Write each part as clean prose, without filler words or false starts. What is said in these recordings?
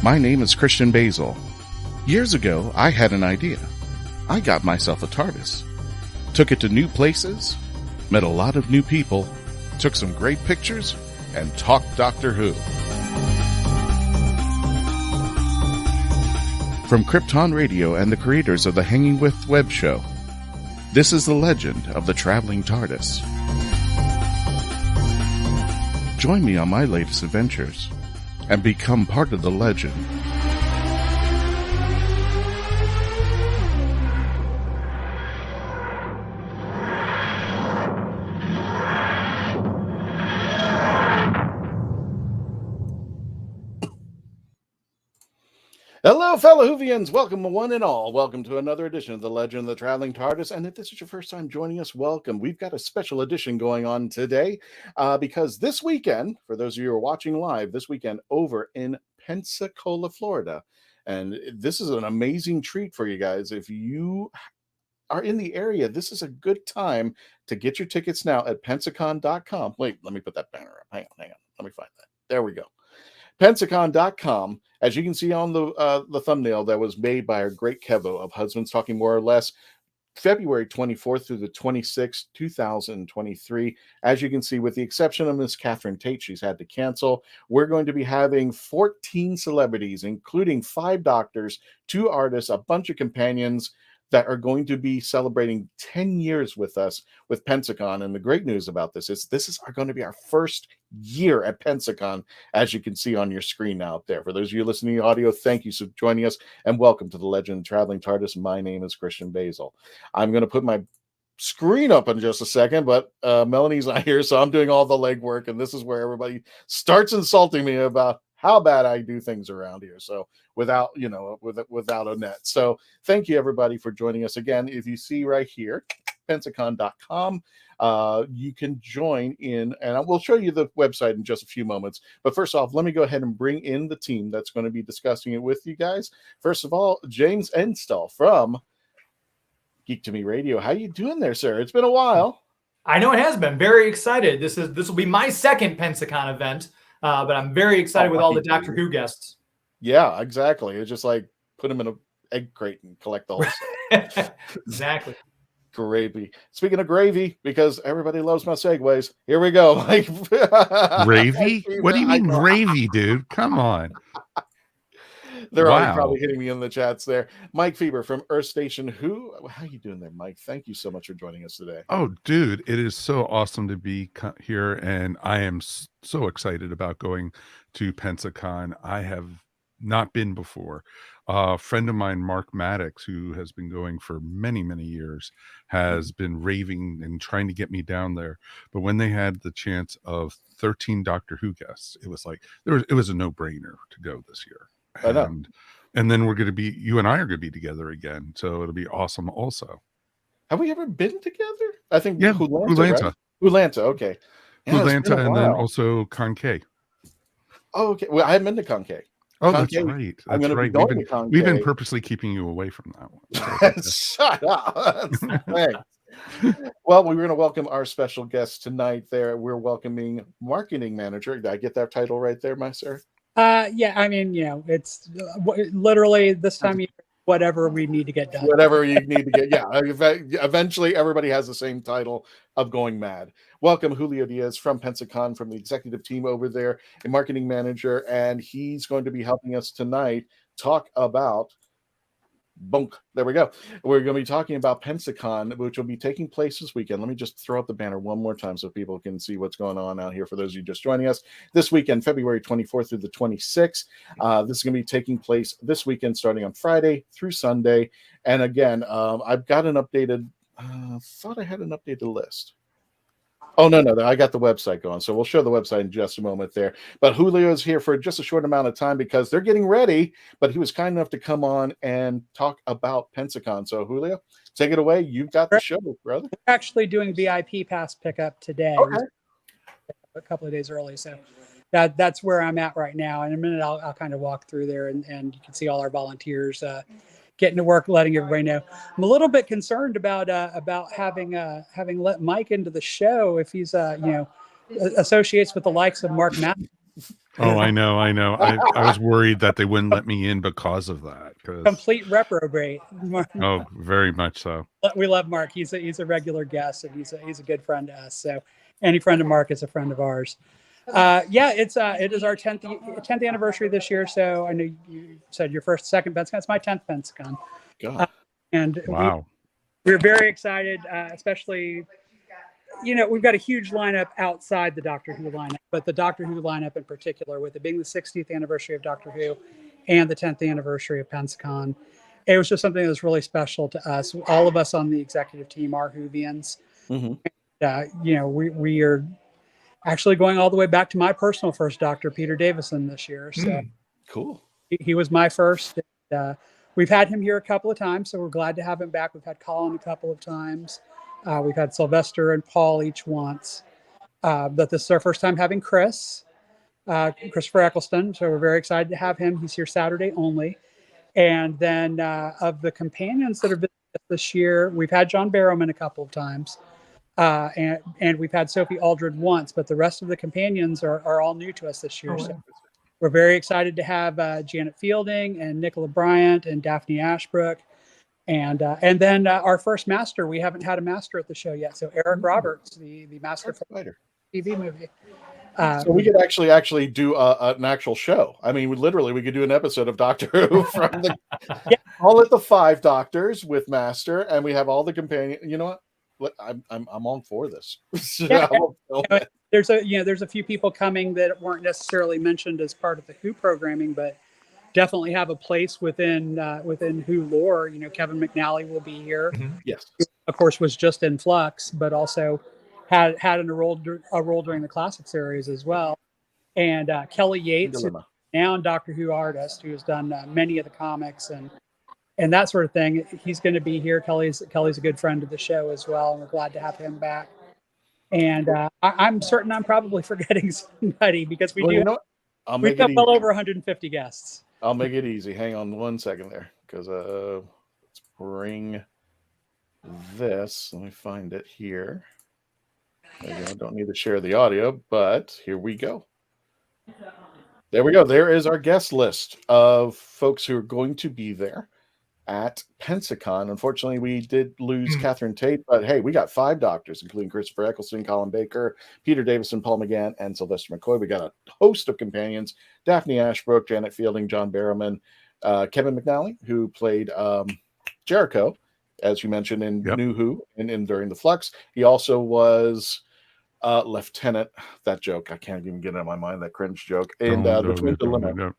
My name is Christian Basil. Years ago, I had an idea. I got myself a TARDIS. Took it to new places, met a lot of new people, took some great pictures, and talked Doctor Who. From Krypton Radio and the creators of the Hanging With web show, this is the legend of the traveling TARDIS. Join me on my latest adventures and become part of the legend. Hello, fellow Whovians. Welcome, one and all. Welcome to another edition of the Legend of the Traveling TARDIS. And if this is your first time joining us, welcome. We've got a special edition going on today because this weekend, for those of you who are watching live, this weekend over in Pensacola, Florida. And this is an amazing treat for you guys. If you are in the area, this is a good time to get your tickets now at Pensacon.com. Wait, let me put that banner up. Hang on. Let me find that. There we go. Pensacon.com. As you can see on the thumbnail that was made by our great Kevo of Husbands Talking More or Less, February 24th through the 26th, 2023. As you can see, with the exception of Miss Catherine Tate, she's had to cancel. We're going to be having 14 celebrities, including 5 doctors, 2 artists, a bunch of companions that are going to be celebrating 10 years with us with Pensacon. And the great news about this is going to be our first year at Pensacon, as you can see on your screen out there. For those of you listening to the audio, thank you for joining us and welcome to the Legend of the Traveling TARDIS. My name is Christian Basil. I'm going to put my screen up in just a second, but Melanie's not here, so I'm doing all the legwork, and this is where everybody starts insulting me about how bad I do things around here. So without a net. So thank you everybody for joining us again. If you see right here, Pensacon.com, you can join in, and we'll show you the website in just a few moments. But first off, let me go ahead and bring in the team that's going to be discussing it with you guys. First of all, James Enstall from Geek to Me Radio. How you doing there, sir? It's been a while. I know it has been. Very excited. This will be my second Pensacon event. But I'm very excited with all the Doctor Who guests. Yeah, exactly. It's just like put them in an egg crate and collect the whole stuff. Exactly. Gravy. Speaking of gravy, because everybody loves my segues, here we go. Like gravy? What do you mean gravy, dude? Come on. They're already probably hitting me in the chats there. Mike Feber from Earth Station Who. How you doing there, Mike? Thank you so much for joining us today. Oh, dude, it is so awesome to be here, and I am so excited about going to Pensacon. I have not been before. A friend of mine, Mark Maddox, who has been going for many, many years, has been raving and trying to get me down there. But when they had the chance of 13 Doctor Who guests, it was like it was a no-brainer to go this year. And then we're going to be, you and I are going to be together again. So it'll be awesome also. Have we ever been together? I think, yeah, Hulanta. Right? Hulanta, okay. Yeah, Hulanta, and then also Concay. Oh, okay. Well, I haven't been to Concay. Oh, that's right. I'm going to be going to Concay. We've been purposely keeping you away from that one. Shut up. Thanks. Well, we're going to welcome our special guest tonight there. We're welcoming marketing manager. Did I get that title right there, my sir? Yeah, I mean, it's literally this time of year, whatever we need to get done. Whatever you need to get, yeah. Eventually, everybody has the same title of going mad. Welcome, Julio Diaz from Pensacon, from the executive team over there, a marketing manager, and he's going to be helping us tonight talk about Bonk. There we go. We're going to be talking about Pensacon, which will be taking place this weekend. Let me just throw up the banner one more time so people can see what's going on out here for those of you just joining us. This weekend, February 24th through the 26th. This is going to be taking place this weekend, starting on Friday through Sunday. And again, I've got an updated, thought I had an updated list. Oh, no, I got the website going. So we'll show the website in just a moment there. But Julio is here for just a short amount of time because they're getting ready. But he was kind enough to come on and talk about Pensacon. So Julio, take it away. You've got the show, brother. We're actually doing VIP pass pickup today. Okay. A couple of days early. So that's where I'm at right now. In a minute, I'll kind of walk through there and you can see all our volunteers getting to work, letting everybody know. I'm a little bit concerned about having let Mike into the show if he's associates with the likes of Mark Matt. Oh, I know. I was worried that they wouldn't let me in because of that. Complete reprobate. Oh, very much so. We love Mark. He's a regular guest, and he's a good friend to us. So any friend of Mark is a friend of ours. Yeah, it is our 10th anniversary this year. So I know you said your second Pensacon. It's my 10th Pensacon. God. And Wow. we're very excited, especially, we've got a huge lineup outside the Doctor Who lineup, but the Doctor Who lineup in particular, with it being the 60th anniversary of Doctor Who and the 10th anniversary of Pensacon, it was just something that was really special to us. All of us on the executive team are Whovians. We are actually going all the way back to my personal first Doctor, Peter Davison, this year. So cool. He was my first. We've had him here a couple of times, so we're glad to have him back. We've had Colin a couple of times. We've had Sylvester and Paul each once. But this is our first time having Christopher Eccleston. So we're very excited to have him. He's here Saturday only. And then of the companions that have been this year, we've had John Barrowman a couple of times. And we've had Sophie Aldred once, but the rest of the companions are all new to us this year. So we're very excited to have Janet Fielding and Nicola Bryant and Daphne Ashbrook. And then our first master. We haven't had a master at the show yet. So Eric Roberts, the master from the TV movie. So we could actually do an actual show. I mean, we could do an episode of Doctor Who from all at the 5 Doctors with Master, and we have all the companion. You know what? I'm all for this. There's a few people coming that weren't necessarily mentioned as part of the Who programming, but definitely have a place within Who lore. Kevin McNally will be here. Yes, of course, was just in Flux, but also had a role during the classic series as well. And Kelly Yates, who's now a Doctor Who artist, who has done many of the comics and that sort of thing. He's going to be here. Kelly's a good friend of the show as well, and we're glad to have him back. And I'm certain I'm probably forgetting somebody because we've got well over 150 guests. I'll make it easy. Hang on one second there, because let's bring this. Let me find it here. There you go. Don't need to share the audio, but here we go. There we go. There is our guest list of folks who are going to be there at Pensacon. Unfortunately, we did lose Catherine Tate, but hey, we got 5 Doctors, including Christopher Eccleston, Colin Baker, Peter Davison, Paul McGann, and Sylvester McCoy. We got a host of companions: Daphne Ashbrook, Janet Fielding, John Barrowman, Kevin McNally, who played Jericho, as you mentioned in New Who and during the Flux. He also was Lieutenant. That joke, I can't even get it out of my mind. That cringe joke. And the Twin Dilemma.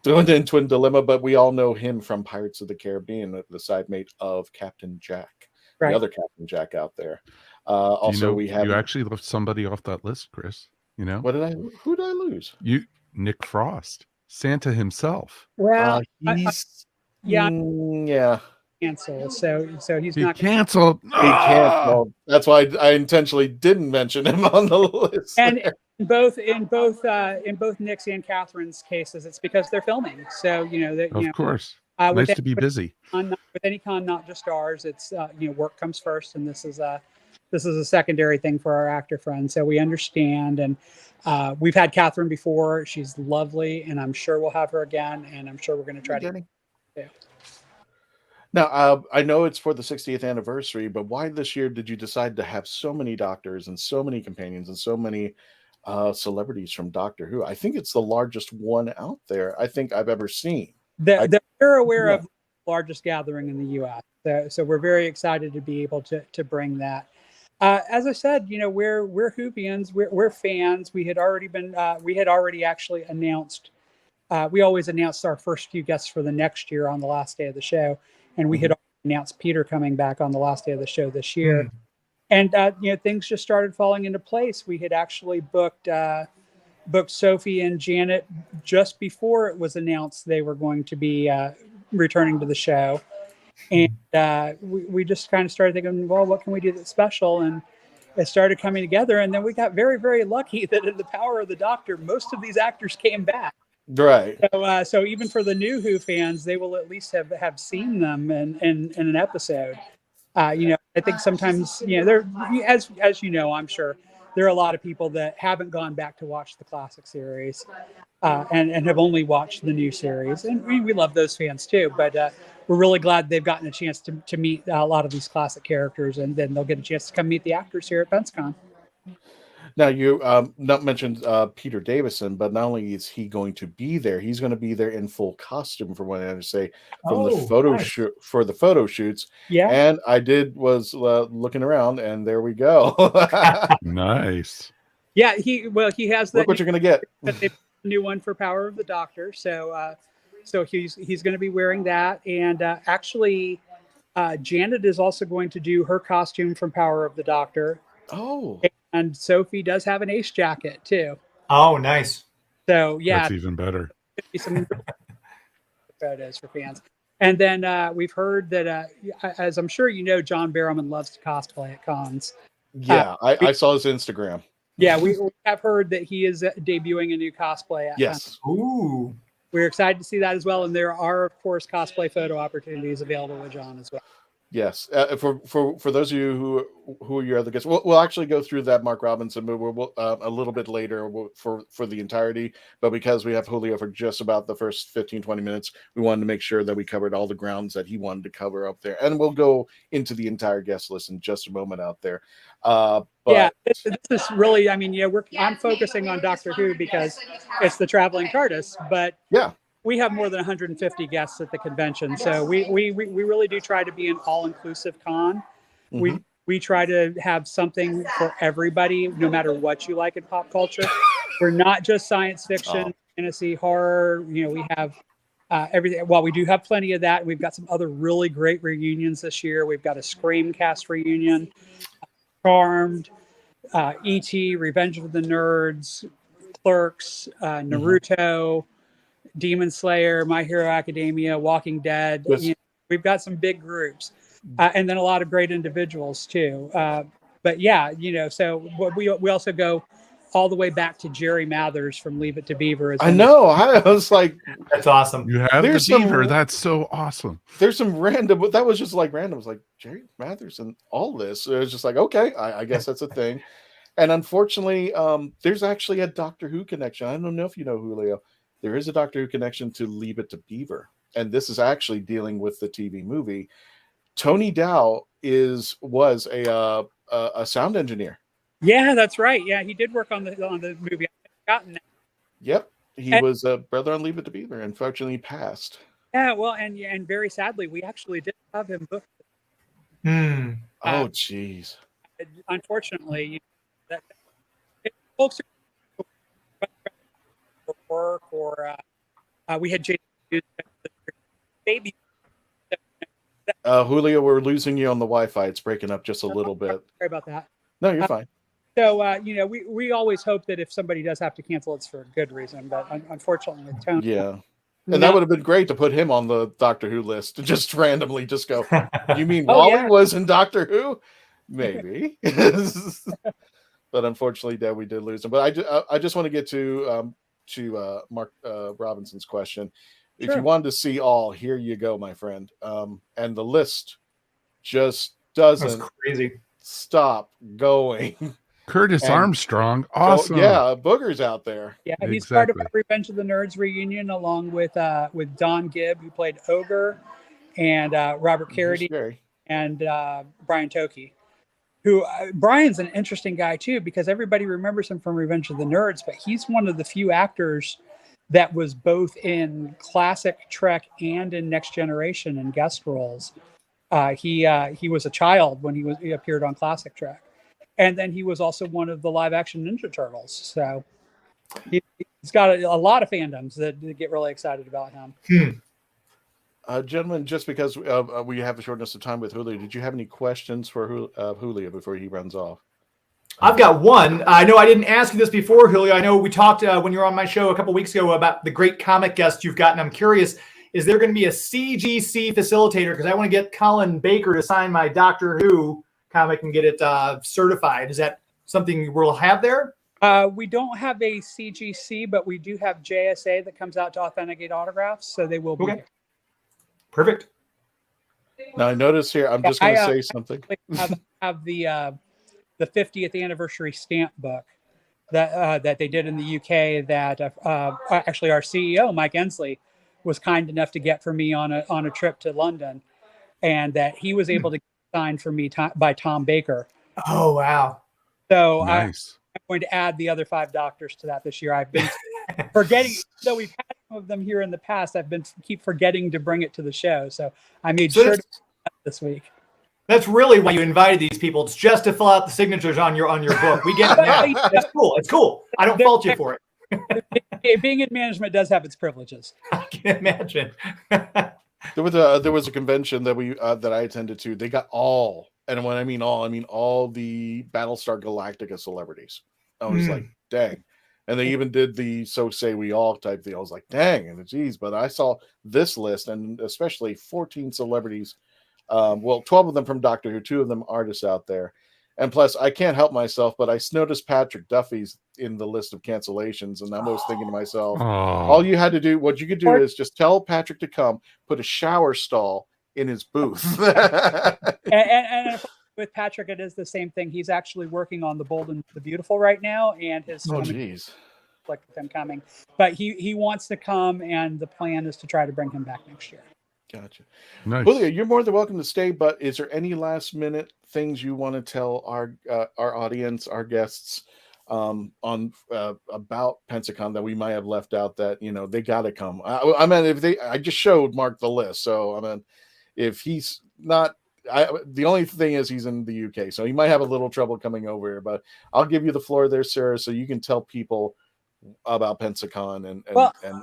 In Twin Dilemma, but we all know him from Pirates of the Caribbean, the side mate of Captain Jack, the other Captain Jack out there. We have. You actually left somebody off that list, Chris. Who did I lose? Nick Frost, Santa himself. Well, he's canceled, so he's not canceled. He canceled. That's why I intentionally didn't mention him on the list. And in both Nick's and Catherine's cases, it's because they're filming. So of course, nice to be busy. With any con, not just ours, it's work comes first, and this is a secondary thing for our actor friends. So we understand, and we've had Catherine before. She's lovely, and I'm sure we'll have her again. And I'm sure we're going to try to. Now, I know it's for the 60th anniversary, but why this year did you decide to have so many Doctors and so many companions and so many celebrities from Doctor Who? I think it's the largest one out there I think I've ever seen. They're aware of the largest gathering in the U.S., so we're very excited to be able to bring that. As I said, we're Whovians, we're fans. We had already actually announced. We always announced our first few guests for the next year on the last day of the show. And we had announced Peter coming back on the last day of the show this year. And, things just started falling into place. We had actually booked Sophie and Janet just before it was announced they were going to be returning to the show. And we just kind of started thinking, well, what can we do that's special? And it started coming together. And then we got very, very lucky that in the power of the Doctor, most of these actors came back. Right. So even for the new Who fans, they will at least have seen them in an episode. I think sometimes, they're as I'm sure there are a lot of people that haven't gone back to watch the classic series and have only watched the new series. And we love those fans too, but we're really glad they've gotten a chance to meet a lot of these classic characters, and then they'll get a chance to come meet the actors here at Pensacon. Now, you not mentioned Peter Davison, but not only is he going to be there, he's going to be there in full costume, from what I understand, from the photo shoot for the photo shoots. Yeah, and I was looking around, and there we go. Nice. yeah. He has that. Look what you're going to get. New one for Power of the Doctor. So he's going to be wearing that, and actually, Janet is also going to do her costume from Power of the Doctor. Oh. And Sophie does have an Ace jacket too. Oh, nice. So yeah, That's even better. Some photos for fans. And then we've heard that, as I'm sure you know, John Barrowman loves to cosplay at cons. Yeah, I saw his Instagram. Yeah, we have heard that he is debuting a new cosplay at Yes. cons. Ooh. We're excited to see that as well. And there are, of course, cosplay photo opportunities available with John as well. Yes, for those of you who are your other guests, we'll actually go through that Mark Robinson movie a little bit later for the entirety, but because we have Julio for just about the first 15-20 minutes, we wanted to make sure that we covered all the grounds that he wanted to cover up there, and we'll go into the entire guest list in just a moment out there. But yeah, this is really, I mean, I'm focusing on Doctor Who because it's the traveling TARDIS, but yeah. We have more than 150 guests at the convention, so we really do try to be an all-inclusive con. Mm-hmm. We try to have something for everybody, no matter what you like in pop culture. We're not just science fiction, fantasy, horror. We have everything. Well, we do have plenty of that. We've got some other really great reunions this year. We've got a Screamcast reunion, Charmed, E.T., Revenge of the Nerds, Clerks, Naruto. Demon Slayer, My Hero Academia, Walking Dead. Yes. We've got some big groups, and then a lot of great individuals too. But yeah, so we also go all the way back to Jerry Mathers from Leave It to Beaver. I know. I was like, that's awesome. You have the Beaver. That's so awesome. There's some random, but that was just like random. It was like Jerry Mathers and all this. It was just like, okay, I guess that's a thing. And unfortunately, there's actually a Doctor Who connection. I don't know if you know, Julio. There is a Doctor Who connection to Leave It to Beaver, and this is actually dealing with the TV movie. Tony Dow was a sound engineer. Yeah, that's right. Yeah, he did work on the movie. I've forgotten that. Yep, he was a brother on Leave It to Beaver. Unfortunately, he passed. Yeah, well, and very sadly, we actually did have him booked. Oh, jeez. Unfortunately, folks work or we had Jason baby. Julio, we're losing you on the Wi-Fi. It's breaking up just a little bit. Sorry about that. No, you're fine. So we always hope that if somebody does have to cancel, it's for a good reason. But unfortunately, with Tony, yeah. And that would have been great to put him on the Doctor Who list, to just randomly just go, you mean Wally was in Doctor Who? Maybe. But unfortunately, Dad, we did lose him. But I just want to get to Mark Robinson's question. If you wanted to see all, here you go, my friend. And the list just doesn't stop going. Curtis Armstrong, awesome. Booger's out there. Yeah, he's part of our Revenge of the Nerds reunion, along with Don Gibb, who played Ogre, and Robert Carradine, and Brian Toki. Who Brian's an interesting guy too, because everybody remembers him from Revenge of the Nerds, but he's one of the few actors that was both in classic Trek and in Next Generation in guest roles. He was a child when he appeared on classic Trek, and then he was also one of the live action Ninja Turtles. So he's got a lot of fandoms that get really excited about him. Gentlemen, just because we have a shortness of time with Julio, did you have any questions for Julio before he runs off? I've got one. I know I didn't ask you this before, Julio. I know we talked when you were on my show a couple weeks ago about the great comic guests you've gotten. I'm curious, is there going to be a CGC facilitator? Because I want to get Colin Baker to sign my Doctor Who comic and get it certified. Is that something we'll have there? We don't have a CGC, but we do have JSA that comes out to authenticate autographs, so they will be. Okay. Perfect. Now I notice here, I'm just going to say something. have the the 50th anniversary stamp book that they did in the UK that actually our CEO, Mike Ensley, was kind enough to get for me on a trip to London, and that he was able to get signed for me by Tom Baker. Oh, wow. So Nice. I'm going to add the other 5 doctors to that this year. I've been forgetting, though we've had some of them here in the past, I've been keep forgetting to bring it to the show. So I made sure to this week. That's really why you invited these people. It's just to fill out the signatures on your book. We get it now. It's cool. It's cool. I don't fault you for it. Being in management does have its privileges. I can imagine. There was a convention that that I attended to. They got all, and when I mean all the Battlestar Galactica celebrities. I was like, dang. And they even did the "So Say We All" type deal. I was like, dang, and geez. But I saw this list, and especially 14 celebrities. 12 of them from Doctor Who, 2 of them artists out there. And plus, I can't help myself, but I noticed Patrick Duffy's in the list of cancellations, and I was thinking to myself, all you had to do, what you could do is just tell Patrick to come, put a shower stall in his booth. and with Patrick, it is the same thing. He's actually working on The Bold and the Beautiful right now, and his like them coming. But he wants to come, and the plan is to try to bring him back next year. Gotcha. Nice. Julio, you're more than welcome to stay, but is there any last minute things you want to tell our audience, our guests, on about Pensacon that we might have left out that, they got to come? I mean, I just showed Mark the list. So, I mean, if he's not, the only thing is he's in the UK, so he might have a little trouble coming over here, but I'll give you the floor there, Sarah, so you can tell people about Pensacon and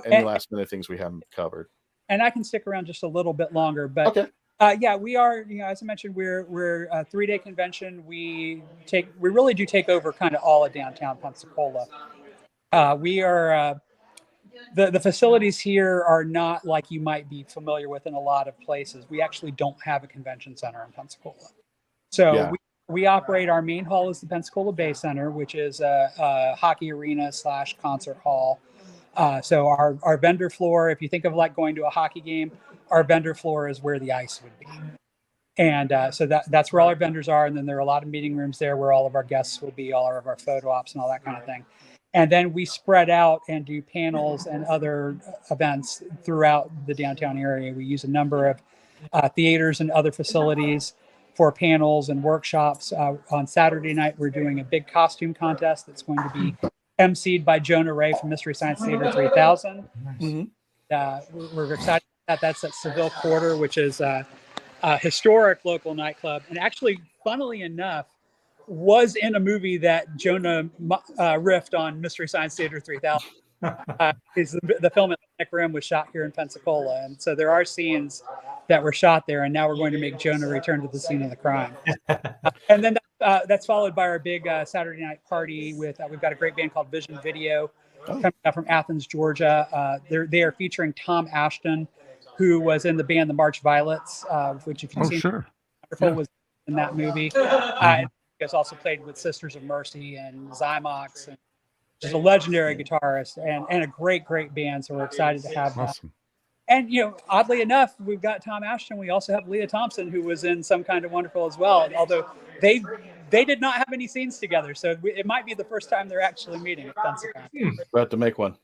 any last minute things we haven't covered. And I can stick around just a little bit longer, but okay. Yeah, we are. As I mentioned, we're a 3-day convention. We really do take over kind of all of downtown Pensacola. We are the facilities here are not like you might be familiar with in a lot of places. We actually don't have a convention center in Pensacola, so we operate. Our main hall is the Pensacola Bay Center, which is a hockey arena / concert hall. So our vendor floor, if you think of like going to a hockey game, our vendor floor is where the ice would be. And so that's where all our vendors are. And then there are a lot of meeting rooms there where all of our guests will be, all of our photo ops and all that kind of thing. And then we spread out and do panels and other events throughout the downtown area. We use a number of theaters and other facilities for panels and workshops. On Saturday night, we're doing a big costume contest that's going to be emceed by Jonah Ray from Mystery Science Theater 3000. Mm-hmm. We're excited about that. That's at Seville Quarter, which is a historic local nightclub. And actually, funnily enough, was in a movie that Jonah riffed on Mystery Science Theater 3000. The film Atlantic Rim was shot here in Pensacola. And so there are scenes that were shot there. And now we're going to make Jonah return to the scene of the crime. And then that's followed by our big Saturday night party with we've got a great band called Vision Video coming out from Athens, Georgia. They are featuring Tom Ashton, who was in the band The March Violets, which if you've seen, was in that movie. He has also played with Sisters of Mercy and Zymox, and just a legendary guitarist and a great band. So we're excited to have that. And, oddly enough, we've got Tom Ashton. We also have Leah Thompson, who was in Some Kind of Wonderful as well. Although they did not have any scenes together. So it might be the first time they're actually meeting at Pensacon. We'll have to make one.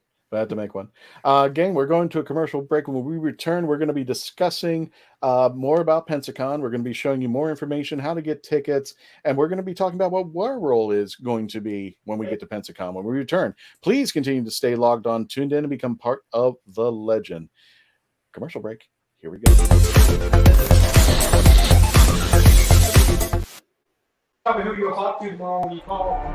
Gang, we're going to a commercial break. When we return, we're going to be discussing more about Pensacon. We're going to be showing you more information, how to get tickets, and we're going to be talking about what our role is going to be when we get to Pensacon. When we return, please continue to stay logged on, tuned in, and become part of the legend. Commercial break. Here we go. Tell me who you'll talk to tomorrow when you call.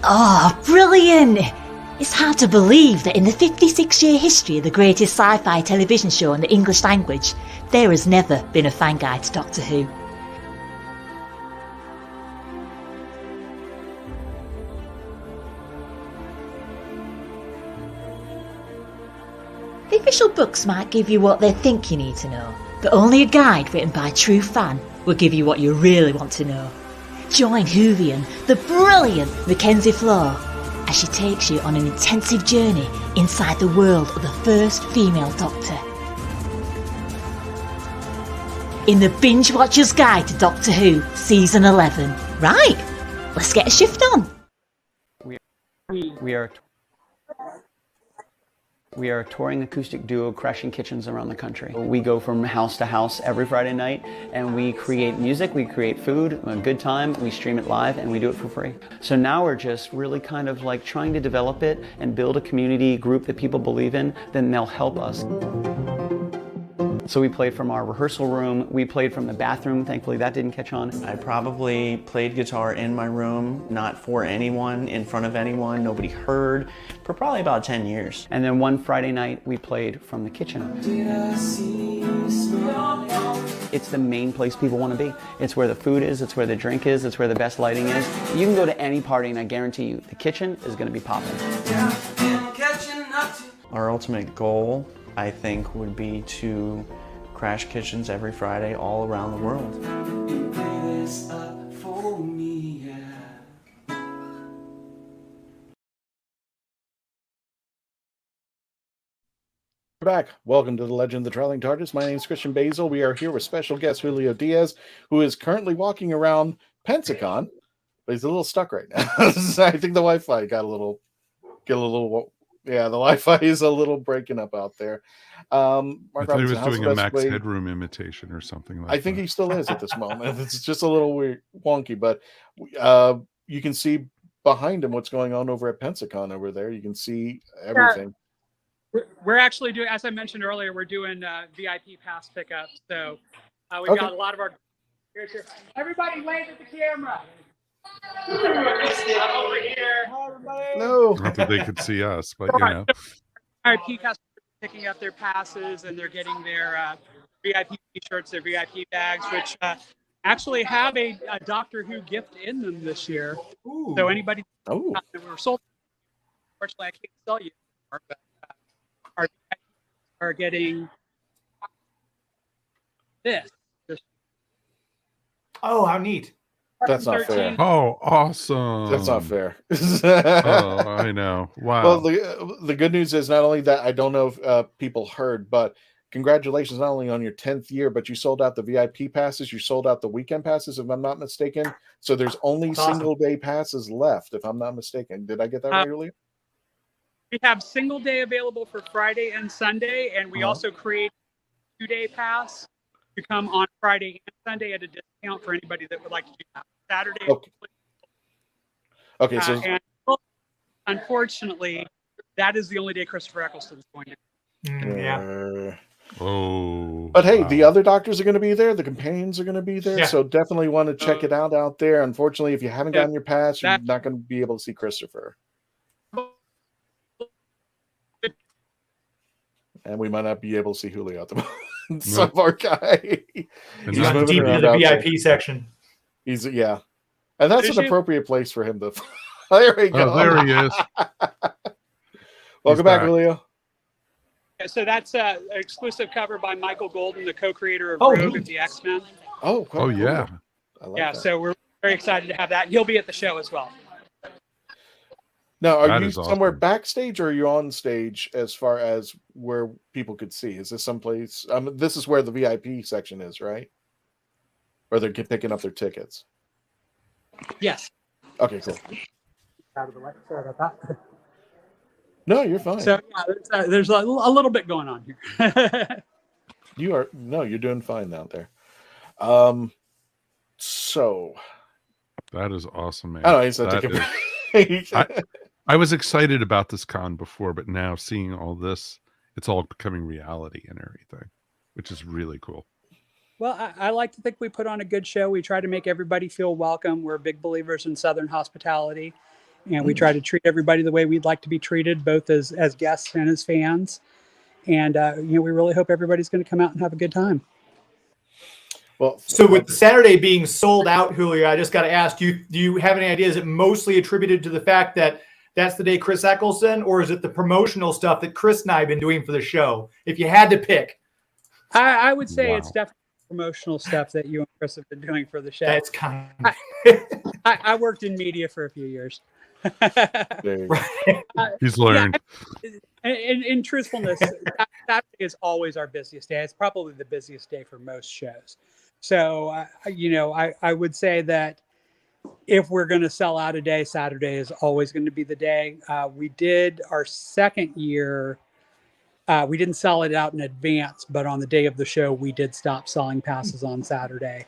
Oh, brilliant! It's hard to believe that in the 56-year history of the greatest sci-fi television show in the English language, there has never been a fan guide to Doctor Who. The official books might give you what they think you need to know, but only a guide written by a true fan will give you what you really want to know. Join Whovian, the brilliant Mackenzie Flaw, as she takes you on an intensive journey inside the world of the first female Doctor. In the Binge Watcher's Guide to Doctor Who, Season 11. Right, let's get a shift on. We are a touring acoustic duo crashing kitchens around the country. We go from house to house every Friday night and we create music, we create food, a good time, we stream it live and we do it for free. So now we're just really kind of like trying to develop it and build a community group that people believe in, then they'll help us. So we played from our rehearsal room, we played from the bathroom, thankfully that didn't catch on. I probably played guitar in my room, not for anyone, in front of anyone, nobody heard, for probably about 10 years. And then one Friday night we played from the kitchen. It's the main place people want to be. It's where the food is, it's where the drink is, it's where the best lighting is. You can go to any party and I guarantee you, the kitchen is going to be popping. Our ultimate goal, I think, would be to crash kitchens every Friday all around the world. We're back. Welcome to the Legend of the Traveling TARDIS. My name is Christian Basil. We are here with special guest Julio Diaz, who is currently walking around Pensacon, but he's a little stuck right now. I think the Wi-Fi got a little, yeah, the Wi-Fi is a little breaking up out there. I thought he was doing a Max Headroom imitation or something like that. I think he still is at this moment. It's just a little weird, wonky, but you can see behind him what's going on over at Pensacon over there. You can see everything. We're actually doing, as I mentioned earlier, we're doing VIP pass pickup. So we've got a lot of our here. Everybody wave at the camera. Over here. No. Not that they could see us, but you know. VIP customers are picking up their passes and they're getting their VIP t-shirts, their VIP bags, which actually have a Doctor Who gift in them this year. Ooh. So anybody that were sold, unfortunately, I can't sell you more, but our VIPs are getting this. Oh, how neat. That's not fair. Oh, awesome. That's not fair. Oh, I know. Wow. Well, the good news is not only that, I don't know if people heard, but congratulations not only on your 10th year, but you sold out the VIP passes. You sold out the weekend passes, if I'm not mistaken. So there's only single day passes left, if I'm not mistaken. Did I get that right earlier? We have single day available for Friday and Sunday, and we also create a 2-day pass to come on Friday and Sunday at a discount for anybody that would like to do that. Saturday. Okay, so and unfortunately, that is the only day Christopher Eccleston is going to. Yeah. Oh. But hey, the other doctors are going to be there. The companions are going to be there. Yeah. So definitely want to check it out there. Unfortunately, if you haven't gotten your pass, you're not going to be able to see Christopher. And we might not be able to see Julio at the moment. Some of our guy. He's deep into the VIP section. He's and that's an appropriate place for him to. There we go. Oh, there he is. Welcome back, Julio. So that's an exclusive cover by Michael Golden, the co-creator of Rogue of the X-Men. Oh, cool. Yeah. I like that. So we're very excited to have that. He'll be at the show as well. Now, are you somewhere backstage or are you on stage as far as where people could see? Is this someplace? This is where the VIP section is, right? Or they're picking up their tickets? Yes. Okay, cool. Out of the way. Sorry about that. No, you're fine. So there's a little bit going on here. You're doing fine out there. So that is awesome, man. I was excited about this con before, but now seeing all this, it's all becoming reality and everything, which is really cool. Well, I like to think we put on a good show. We try to make everybody feel welcome. We're big believers in Southern hospitality, and we try to treat everybody the way we'd like to be treated, both as guests and as fans. And we really hope everybody's going to come out and have a good time. Well, so with the Saturday being sold out, Julio, I just got to ask you: do you have any idea? Is it mostly attributed to the fact that that's the day Chris Eccleston, or is it the promotional stuff that Chris and I have been doing for the show? If you had to pick, I would say it's definitely promotional stuff that you and Chris have been doing for the show. That's kind of... I worked in media for a few years. He's learned. In truthfulness, Saturday is always our busiest day. It's probably the busiest day for most shows. So, I would say that if we're going to sell out a day, Saturday is always going to be the day. We did our second year. We didn't sell it out in advance, but on the day of the show, we did stop selling passes on Saturday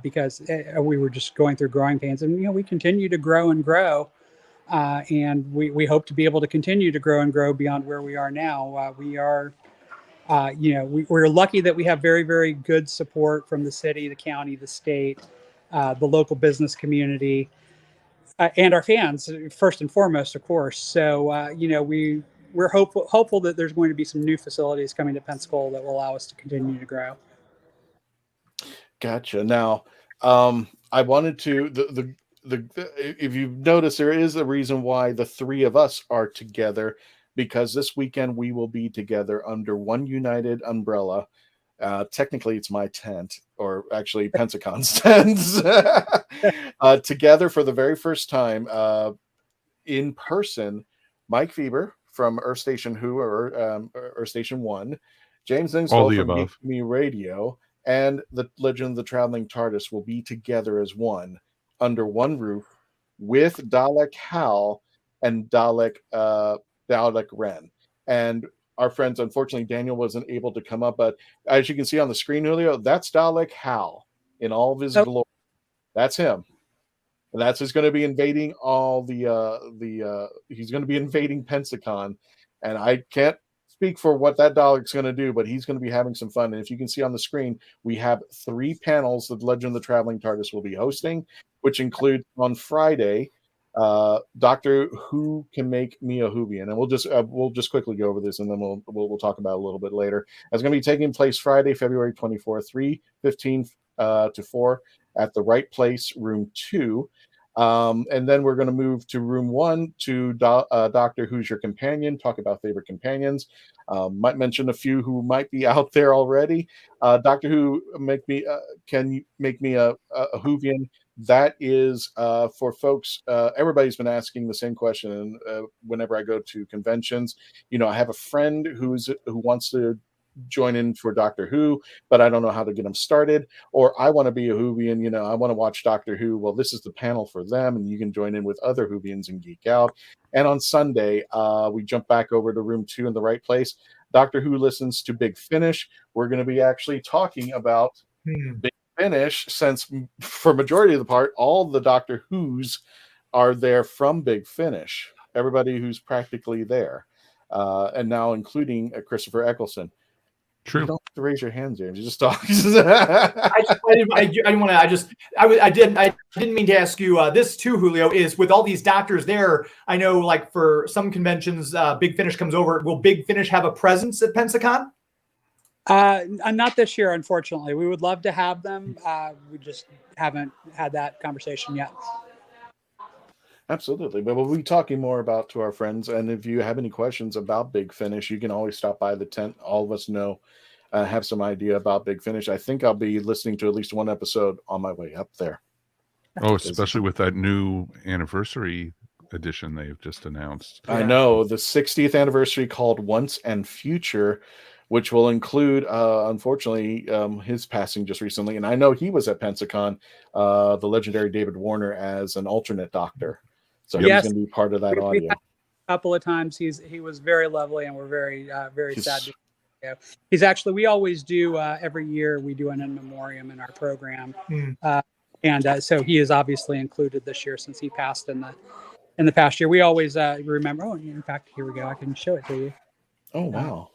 because we were just going through growing pains. And, we continue to grow and grow. And we hope to be able to continue to grow and grow beyond where we are now. We're lucky that we have very, very good support from the city, the county, the state, the local business community, and our fans, first and foremost, of course. So, we're hopeful that there's going to be some new facilities coming to Pensacola that will allow us to continue to grow. Gotcha. Now, I wanted to if you've noticed, there is a reason why the three of us are together, because this weekend we will be together under one united umbrella. Technically, it's my tent, or actually Pensacon's tent, together for the very first time in person. Mike Fieber from Earth Station Earth Station 1, James Insel from Me Radio, and the Legend of the Traveling TARDIS will be together as one under one roof with Dalek Hal and Dalek Ren. And our friends, unfortunately, Daniel wasn't able to come up, but as you can see on the screen, Julio, that's Dalek Hal in all of his glory. That's him. And that's just going to be invading all he's going to be invading Pensacon. And I can't speak for what that Dalek's going to do, but he's going to be having some fun. And if you can see on the screen, we have 3 panels that Legend of the Traveling TARDIS will be hosting, which include on Friday, Doctor Who Can Make Me a Whovian. And we'll just quickly go over this, and then we'll talk about it a little bit later. It's going to be taking place Friday, February 24th, 3:15 to 4 at the Wright Place, room 2. And then we're going to move to room 1 to Doctor Who's Your Companion, talk about favorite companions. Might mention a few who might be out there already. Doctor Who Can You Make Me a Whovian? That is for folks. Everybody's been asking the same question whenever I go to conventions. I have a friend who wants to join in for Doctor Who, but I don't know how to get them started. Or I want to be a Whovian, I want to watch Doctor Who. Well, this is the panel for them, and you can join in with other Whovians and geek out. And on Sunday, we jump back over to room 2 in the Right Place. Doctor Who listens to Big Finish. We're going to be actually talking about Big Finish, since for majority of the part, all the Doctor Who's are there from Big Finish. Everybody who's practically there, and now including Christopher Eccleston. True. You don't have to raise your hand, James. You just talk. I didn't mean to ask you this too, Julio. Is with all these doctors there, I know, like for some conventions, Big Finish comes over. Will Big Finish have a presence at Pensacon? Not this year, unfortunately. We would love to have them. We just haven't had that conversation yet. Absolutely. But we'll be talking more about to our friends. And if you have any questions about Big Finish, you can always stop by the tent. All of us have some idea about Big Finish. I think I'll be listening to at least one episode on my way up there. Oh, especially with that new anniversary edition they've just announced. I know, the 60th anniversary called Once and Future, which will include, unfortunately, his passing just recently. And I know he was at Pensacon, the legendary David Warner, as an alternate doctor. So he's going to be part of that audio. A couple of times he was very lovely, and we're very sad to go. He's actually, we always do every year we do an in memoriam in our program, and so he is obviously included this year since he passed in the past year. We always remember. Oh, in fact, here we go. I can show it to you. Oh wow!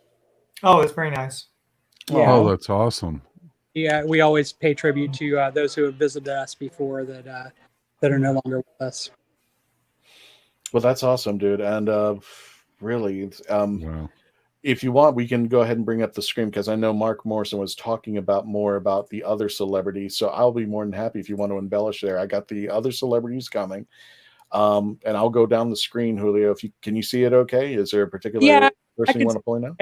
Oh, that's very nice. Yeah. Oh, that's awesome. Yeah, we always pay tribute to those who have visited us before that are no longer with us. Well, that's awesome, dude. And really, Wow. if you want, we can go ahead and bring up the screen because I know Mark Morrison was talking about more about the other celebrities. So I'll be more than happy if you want to embellish there. I got the other celebrities coming. And I'll go down the screen, Julio. Can you see it okay? Is there a particular person you want to point out?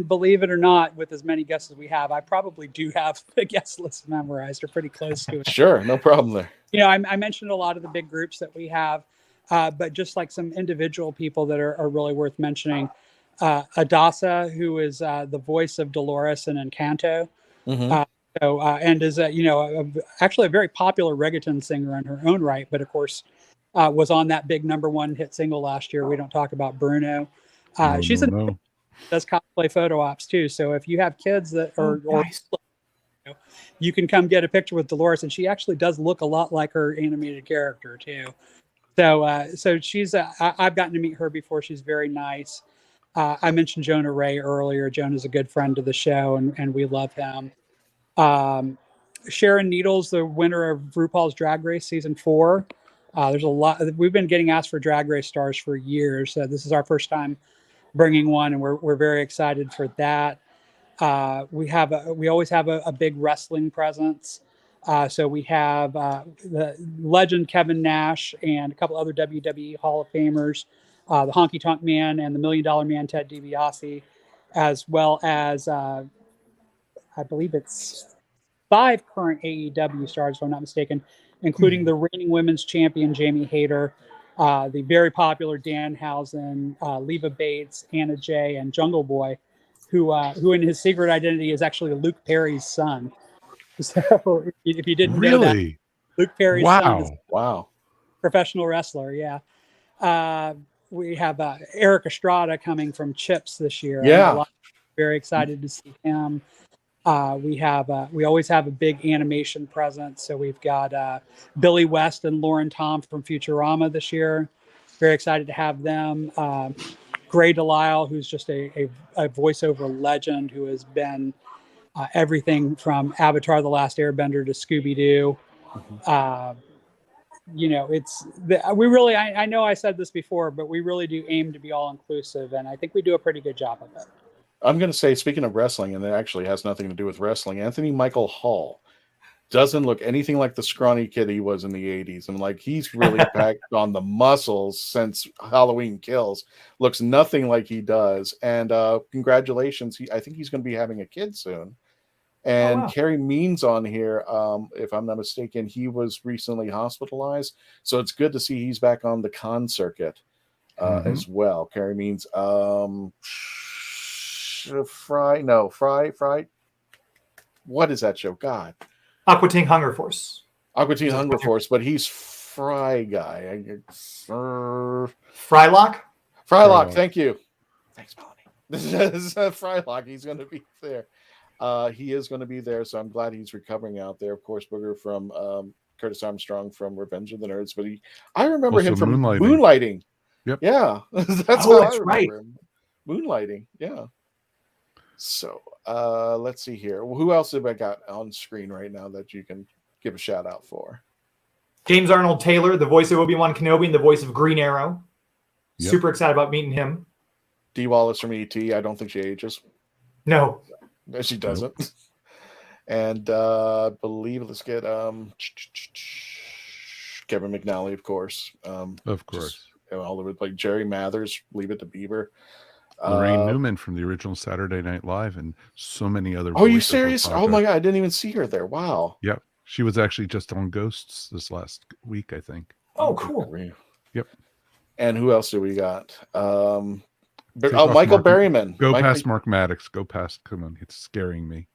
Believe it or not, with as many guests as we have, I probably do have the guest list memorized or pretty close to it. Sure, no problem there. You know, I mentioned a lot of the big groups that we have, but just like some individual people that are really worth mentioning. Adasa, who is the voice of Dolores in Encanto. Mm-hmm. And is actually a very popular reggaeton singer in her own right, but of course was on that big #1 hit single last year. We don't talk about Bruno. She's does cosplay photo ops too. So if you have kids that are, nice. You can come get a picture with Dolores, and she actually does look a lot like her animated character too. So she's I've gotten to meet her before. She's very nice. I mentioned Jonah Ray earlier. Jonah's a good friend of the show, and we love him. Sharon Needles, the winner of RuPaul's Drag Race season 4. There's a lot. We've been getting asked for Drag Race stars for years. This is our first time bringing one, and we're very excited for that. We always have a big wrestling presence. So we have the legend Kevin Nash and a couple other WWE Hall of Famers, the Honky Tonk Man and the $1 Million Man Ted DiBiase, as well as I believe it's 5 current AEW stars, if I'm not mistaken, including the reigning women's champion Jamie Hayter, the very popular Danhausen, Leva Bates, Anna Jay, and Jungle Boy, who in his secret identity is actually Luke Perry's son. So if you didn't know that, Luke Perry's son is a professional wrestler. Yeah. We have Eric Estrada coming from Chips this year. Yeah. Very excited to see him. We always have a big animation presence. So we've got Billy West and Lauren Tom from Futurama this year. Very excited to have them. Gray Delisle, who's just a voiceover legend who has been everything from Avatar: The Last Airbender to Scooby-Doo. We really, I know I said this before, but we really do aim to be all inclusive. And I think we do a pretty good job of it. I'm going to say, speaking of wrestling, and it actually has nothing to do with wrestling, Anthony Michael Hall doesn't look anything like the scrawny kid he was in the 80s. And like, he's really packed on the muscles since Halloween Kills. Looks nothing like he does. And congratulations. I think he's going to be having a kid soon. And Carrie Means on here, if I'm not mistaken, he was recently hospitalized. So it's good to see he's back on the con circuit as well. Carrie Means, Fry. What is that show? God. Aqua Teen Hunger Force. Aqua Teen Hunger Force, but he's Fry guy. Frylock? Frylock, thank you. Thanks, Melanie. This is Frylock. He's going to be there. He is going to be there, so I'm glad he's recovering out there. Of course, Booger from Curtis Armstrong from Revenge of the Nerds, but I remember him from Moonlighting. Yep. Yeah, that's right. Him. Moonlighting, yeah. So let's see here. Who else have I got on screen right now that you can give a shout out for? James Arnold Taylor, the voice of Obi-Wan Kenobi and the voice of Green Arrow. Yep. Super excited about meeting him. Dee Wallace from E.T. I don't think she ages. No. She doesn't. Nope. And I believe, let's get Kevin McNally, of course. Of course. All over the place. Jerry Mathers, Leave It to Beaver. Lorraine Newman from the original Saturday Night Live and so many other. Oh, are you serious? Oh my God, I didn't even see her there. Wow. Yep. She was actually just on Ghosts this last week, I think. Oh, cool. Yep. And who else do we got? Michael Berryman. Past Mark Maddox. Go past. Come on, it's scaring me.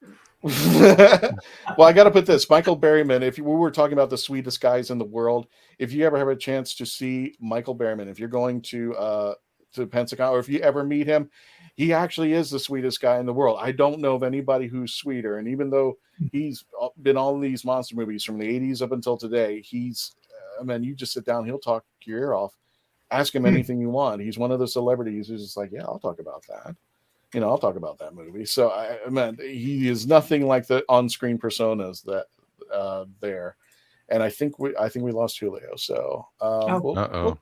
Well, I got to put this. Michael Berryman. If we were talking about the sweetest guys in the world, if you ever have a chance to see Michael Berryman, if you're going to Pensacon, or if you ever meet him, he actually is the sweetest guy in the world. I don't know of anybody who's sweeter. And even though he's been on these monster movies from the 80s up until today, you just sit down, he'll talk your ear off. Ask him anything you want. He's one of the celebrities who's just like, yeah, I'll talk about that. I'll talk about that movie. So I mean, he is nothing like the on-screen personas that there. And I think we lost Julio. So Uh-oh.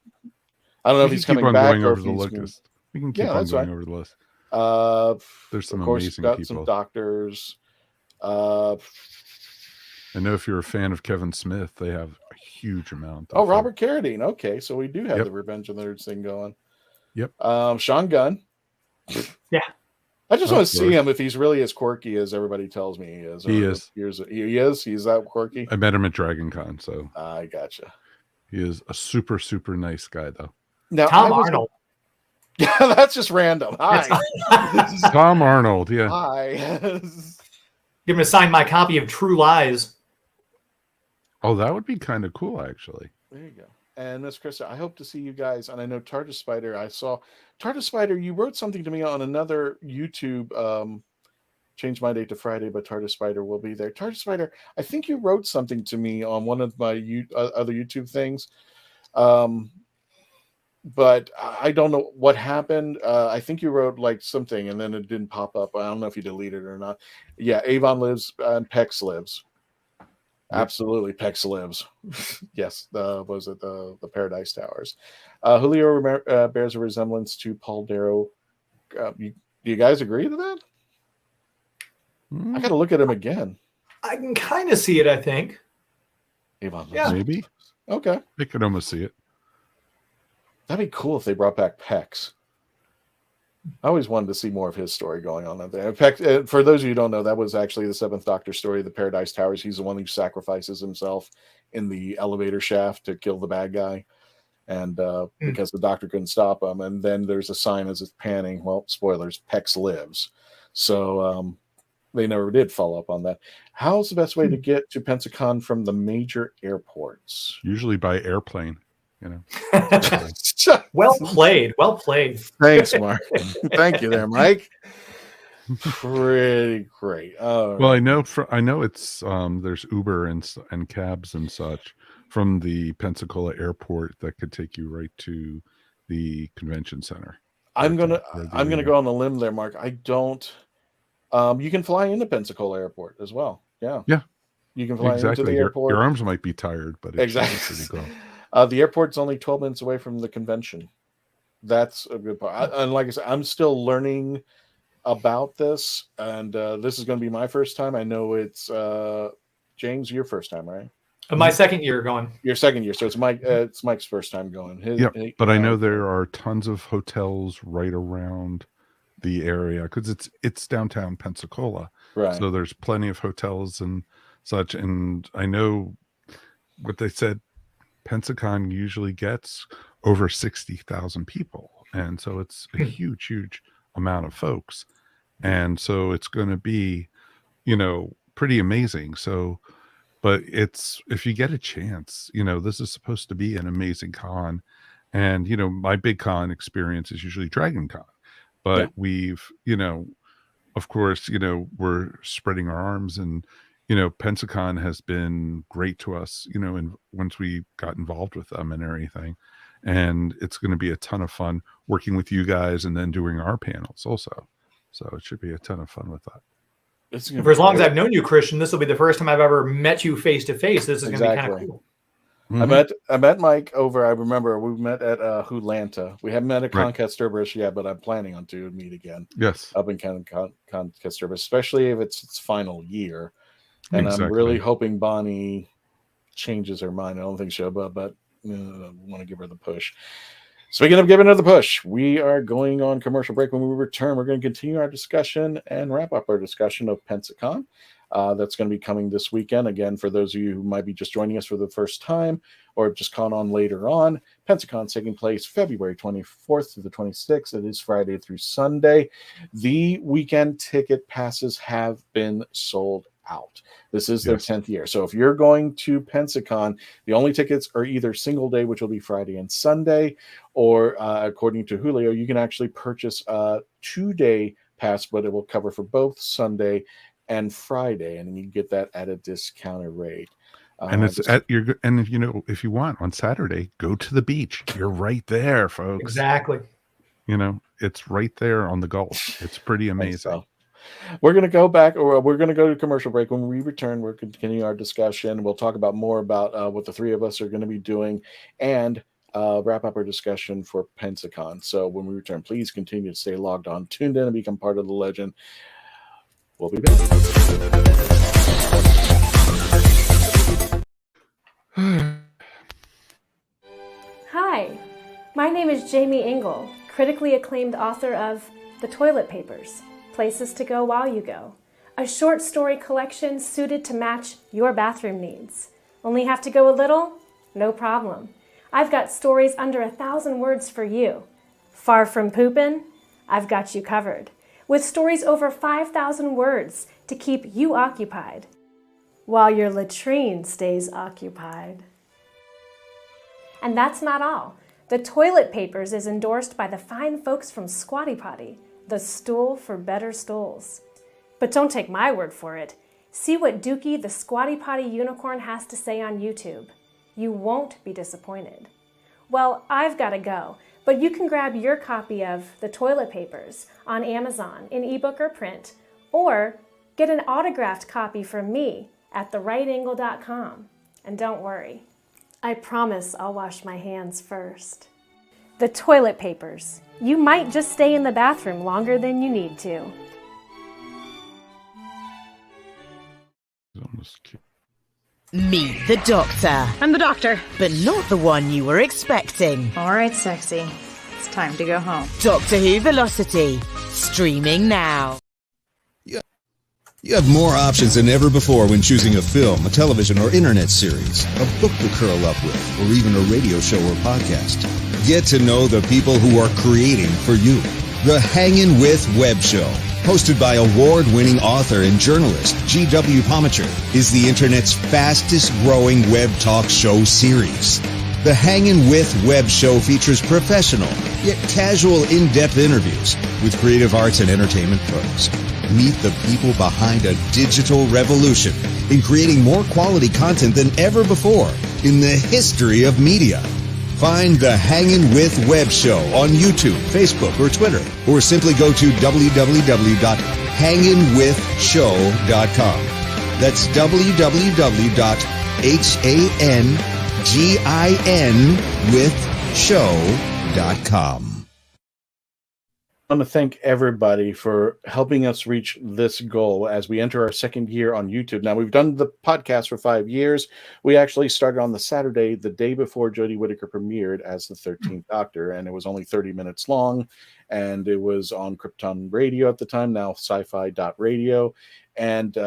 I don't know We if can he's keep coming on back going or over if the he's list. We can keep Yeah, on that's going fine. over the list. There's some of course amazing got people. some doctors. I know if you're a fan of Kevin Smith, they have a huge amount. Oh, Robert Carradine. Okay, so we do have Yep. the Revenge of the Nerds thing going. Yep. Sean Gunn. Yeah. I just Of want to see course. him if he's really as quirky as everybody tells me he is. He or is. He is. He's that quirky. I met him at Dragon Con, so I gotcha. he is a super, super nice guy, though. Now, Tom Arnold. Yeah, that's just random. Hi. Tom Arnold, yeah. Hi. Give him to sign my copy of True Lies. Oh, that would be kind of cool, actually. There you go. And Miss Krista, I hope to see you guys. And I know TARDIS Spider, I saw TARDIS Spider, you wrote something to me on another YouTube, change my date to Friday, but TARDIS Spider will be there. TARDIS Spider, I think you wrote something to me on one of my other YouTube things. But I don't know what happened. I think you wrote like something and then it didn't pop up. I don't know if you deleted it or not. Yeah, Avon lives and Pex lives. Absolutely, Pex lives. Yes, was it the Paradise Towers? Julio bears a resemblance to Paul Darrow. Do you guys agree to that? I got to look at him again. I can kind of see it, I think. Avon lives. Yeah. Maybe. Okay. I could almost see it. That'd be cool if they brought back Pex. I always wanted to see more of his story going on there. In fact, for those of you who don't know, that was actually the Seventh Doctor story, the Paradise Towers. He's the one who sacrifices himself in the elevator shaft to kill the bad guy. And because the Doctor couldn't stop him. And then there's a sign as it's panning. Well, spoilers, Pex lives. So they never did follow up on that. How's the best way to get to Pensacon from the major airports? Usually by airplane, you know. Well played. Well played. Thanks, Mark. Thank you there, Mike. Pretty great. Well, I know it's there's Uber and cabs and such from the Pensacola airport that could take you right to the convention center. I'm gonna go on the limb there, Mark. I don't. You can fly into Pensacola Airport as well. Yeah. Yeah. You can fly into Exactly. the airport. Your arms might be tired, but it's Exactly. pretty cool. The airport's only 12 minutes away from the convention. That's a good part. And like I said, I'm still learning about this, and this is going to be my first time. I know it's James, your first time, right? My second year going. Your second year, so it's Mike's first time going. But I know there are tons of hotels right around the area because it's downtown Pensacola, right? So there's plenty of hotels and such. And I know what they said. Pensacon usually gets over 60,000 people, and so it's a huge amount of folks, and so it's going to be, pretty amazing. So, but if you get a chance, this is supposed to be an amazing con, and my big con experience is usually Dragon Con, but we've, of course, we're spreading our arms, and Pensacon has been great to us, and once we got involved with them and everything, and it's going to be a ton of fun working with you guys and then doing our panels also. So it should be a ton of fun with that. For as long as I've known you, Christian, this will be the first time I've ever met you face to face. This is going to be kind of cool. Mm-hmm. I met Mike over. I remember we met at Hoodlanta. We haven't met at Conquest yet, but I'm planning on to meet again. Yes, up in Conquest, especially if it's its final year. And I'm really hoping Bonnie changes her mind. I don't think so, but I want to give her the push. Speaking of giving her the push, we are going on commercial break. When we return, we're going to continue our discussion and wrap up our discussion of Pensacon. That's going to be coming this weekend. Again, for those of you who might be just joining us for the first time or have just caught on later on, Pensacon's taking place February 24th through the 26th. It is Friday through Sunday. The weekend ticket passes have been sold out. This is their 10th year. So if you're going to Pensacon, the only tickets are either single day, which will be Friday and Sunday, or according to Julio, you can actually purchase a 2-day pass, but it will cover for both Sunday and Friday, and you get that at a discounted rate. And it's if you want on Saturday, go to the beach. You're right there, folks. Exactly. it's right there on the Gulf. It's pretty amazing. So. We're going to go back, or we're going to go to commercial break. When we return, we're continuing our discussion. We'll talk about more about what the three of us are going to be doing, and wrap up our discussion for Pensacon. So when we return, please continue to stay logged on, tuned in, and become part of the legend. We'll be back. Hi, my name is Jamie Engel, critically acclaimed author of The Toilet Papers, Places to Go While You Go, a short story collection suited to match your bathroom needs. Only have to go a little? No problem. I've got stories under 1,000 words for you. Far from poopin'? I've got you covered, with stories over 5,000 words to keep you occupied, while your latrine stays occupied. And that's not all. The Toilet Papers is endorsed by the fine folks from Squatty Potty, the stool for better stools. But don't take my word for it. See what Dookie the Squatty Potty unicorn has to say on YouTube. You won't be disappointed. Well, I've got to go, but you can grab your copy of The Toilet Papers on Amazon in ebook or print, or get an autographed copy from me at therightangle.com. And don't worry, I promise I'll wash my hands first. The Toilet Papers. You might just stay in the bathroom longer than you need to. Meet the Doctor. I'm the doctor. But not the one you were expecting. All right, sexy. It's time to go home. Doctor Who Velocity. Streaming now. You have more options than ever before when choosing a film, a television or internet series, a book to curl up with, or even a radio show or podcast. Get to know the people who are creating for you. The Hangin' With Web Show, hosted by award-winning author and journalist G.W. Pomacher, is the internet's fastest-growing web talk show series. The Hangin' With Web Show features professional, yet casual, in-depth interviews with creative arts and entertainment pros. Meet the people behind a digital revolution in creating more quality content than ever before in the history of media. Find the Hangin' With Web Show on YouTube, Facebook, or Twitter, or simply go to www.hanginwithshow.com. That's www.hanginwithshow.com. I want to thank everybody for helping us reach this goal as we enter our second year on YouTube. Now, we've done the podcast for 5 years. We actually started on the Saturday, the day before Jodie Whittaker premiered as the 13th Doctor, and it was only 30 minutes long, and it was on Krypton Radio at the time, now sci-fi.radio, and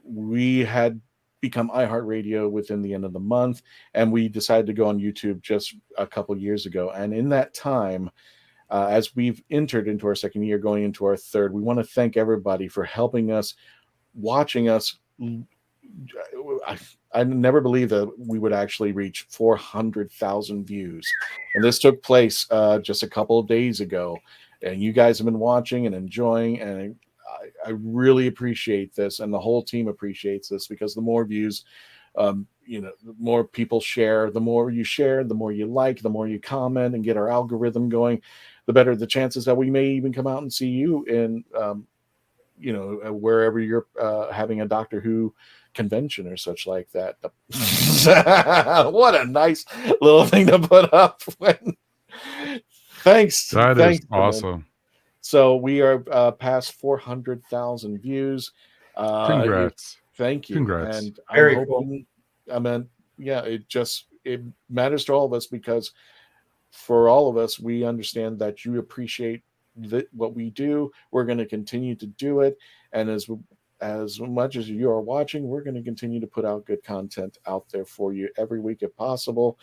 we had become iHeartRadio within the end of the month, and we decided to go on YouTube just a couple years ago, and in that time, as we've entered into our second year, going into our third, we want to thank everybody for helping us, watching us. I never believed that we would actually reach 400,000 views. And this took place just a couple of days ago. And you guys have been watching and enjoying. And I really appreciate this. And the whole team appreciates this, because the more views, the more people share, the more you share, the more you like, the more you comment and get our algorithm going, the better the chances that we may even come out and see you in, wherever you're having a Doctor Who convention or such like that. What a nice little thing to put up. Thanks. That is awesome. So we are past 400,000 views. Congrats. Thank you. Congrats. And Very I'm hoping, it matters to all of us, because for all of us, we understand that you appreciate what we do. We're going to continue to do it. And as much as you are watching, we're going to continue to put out good content out there for you every week if possible.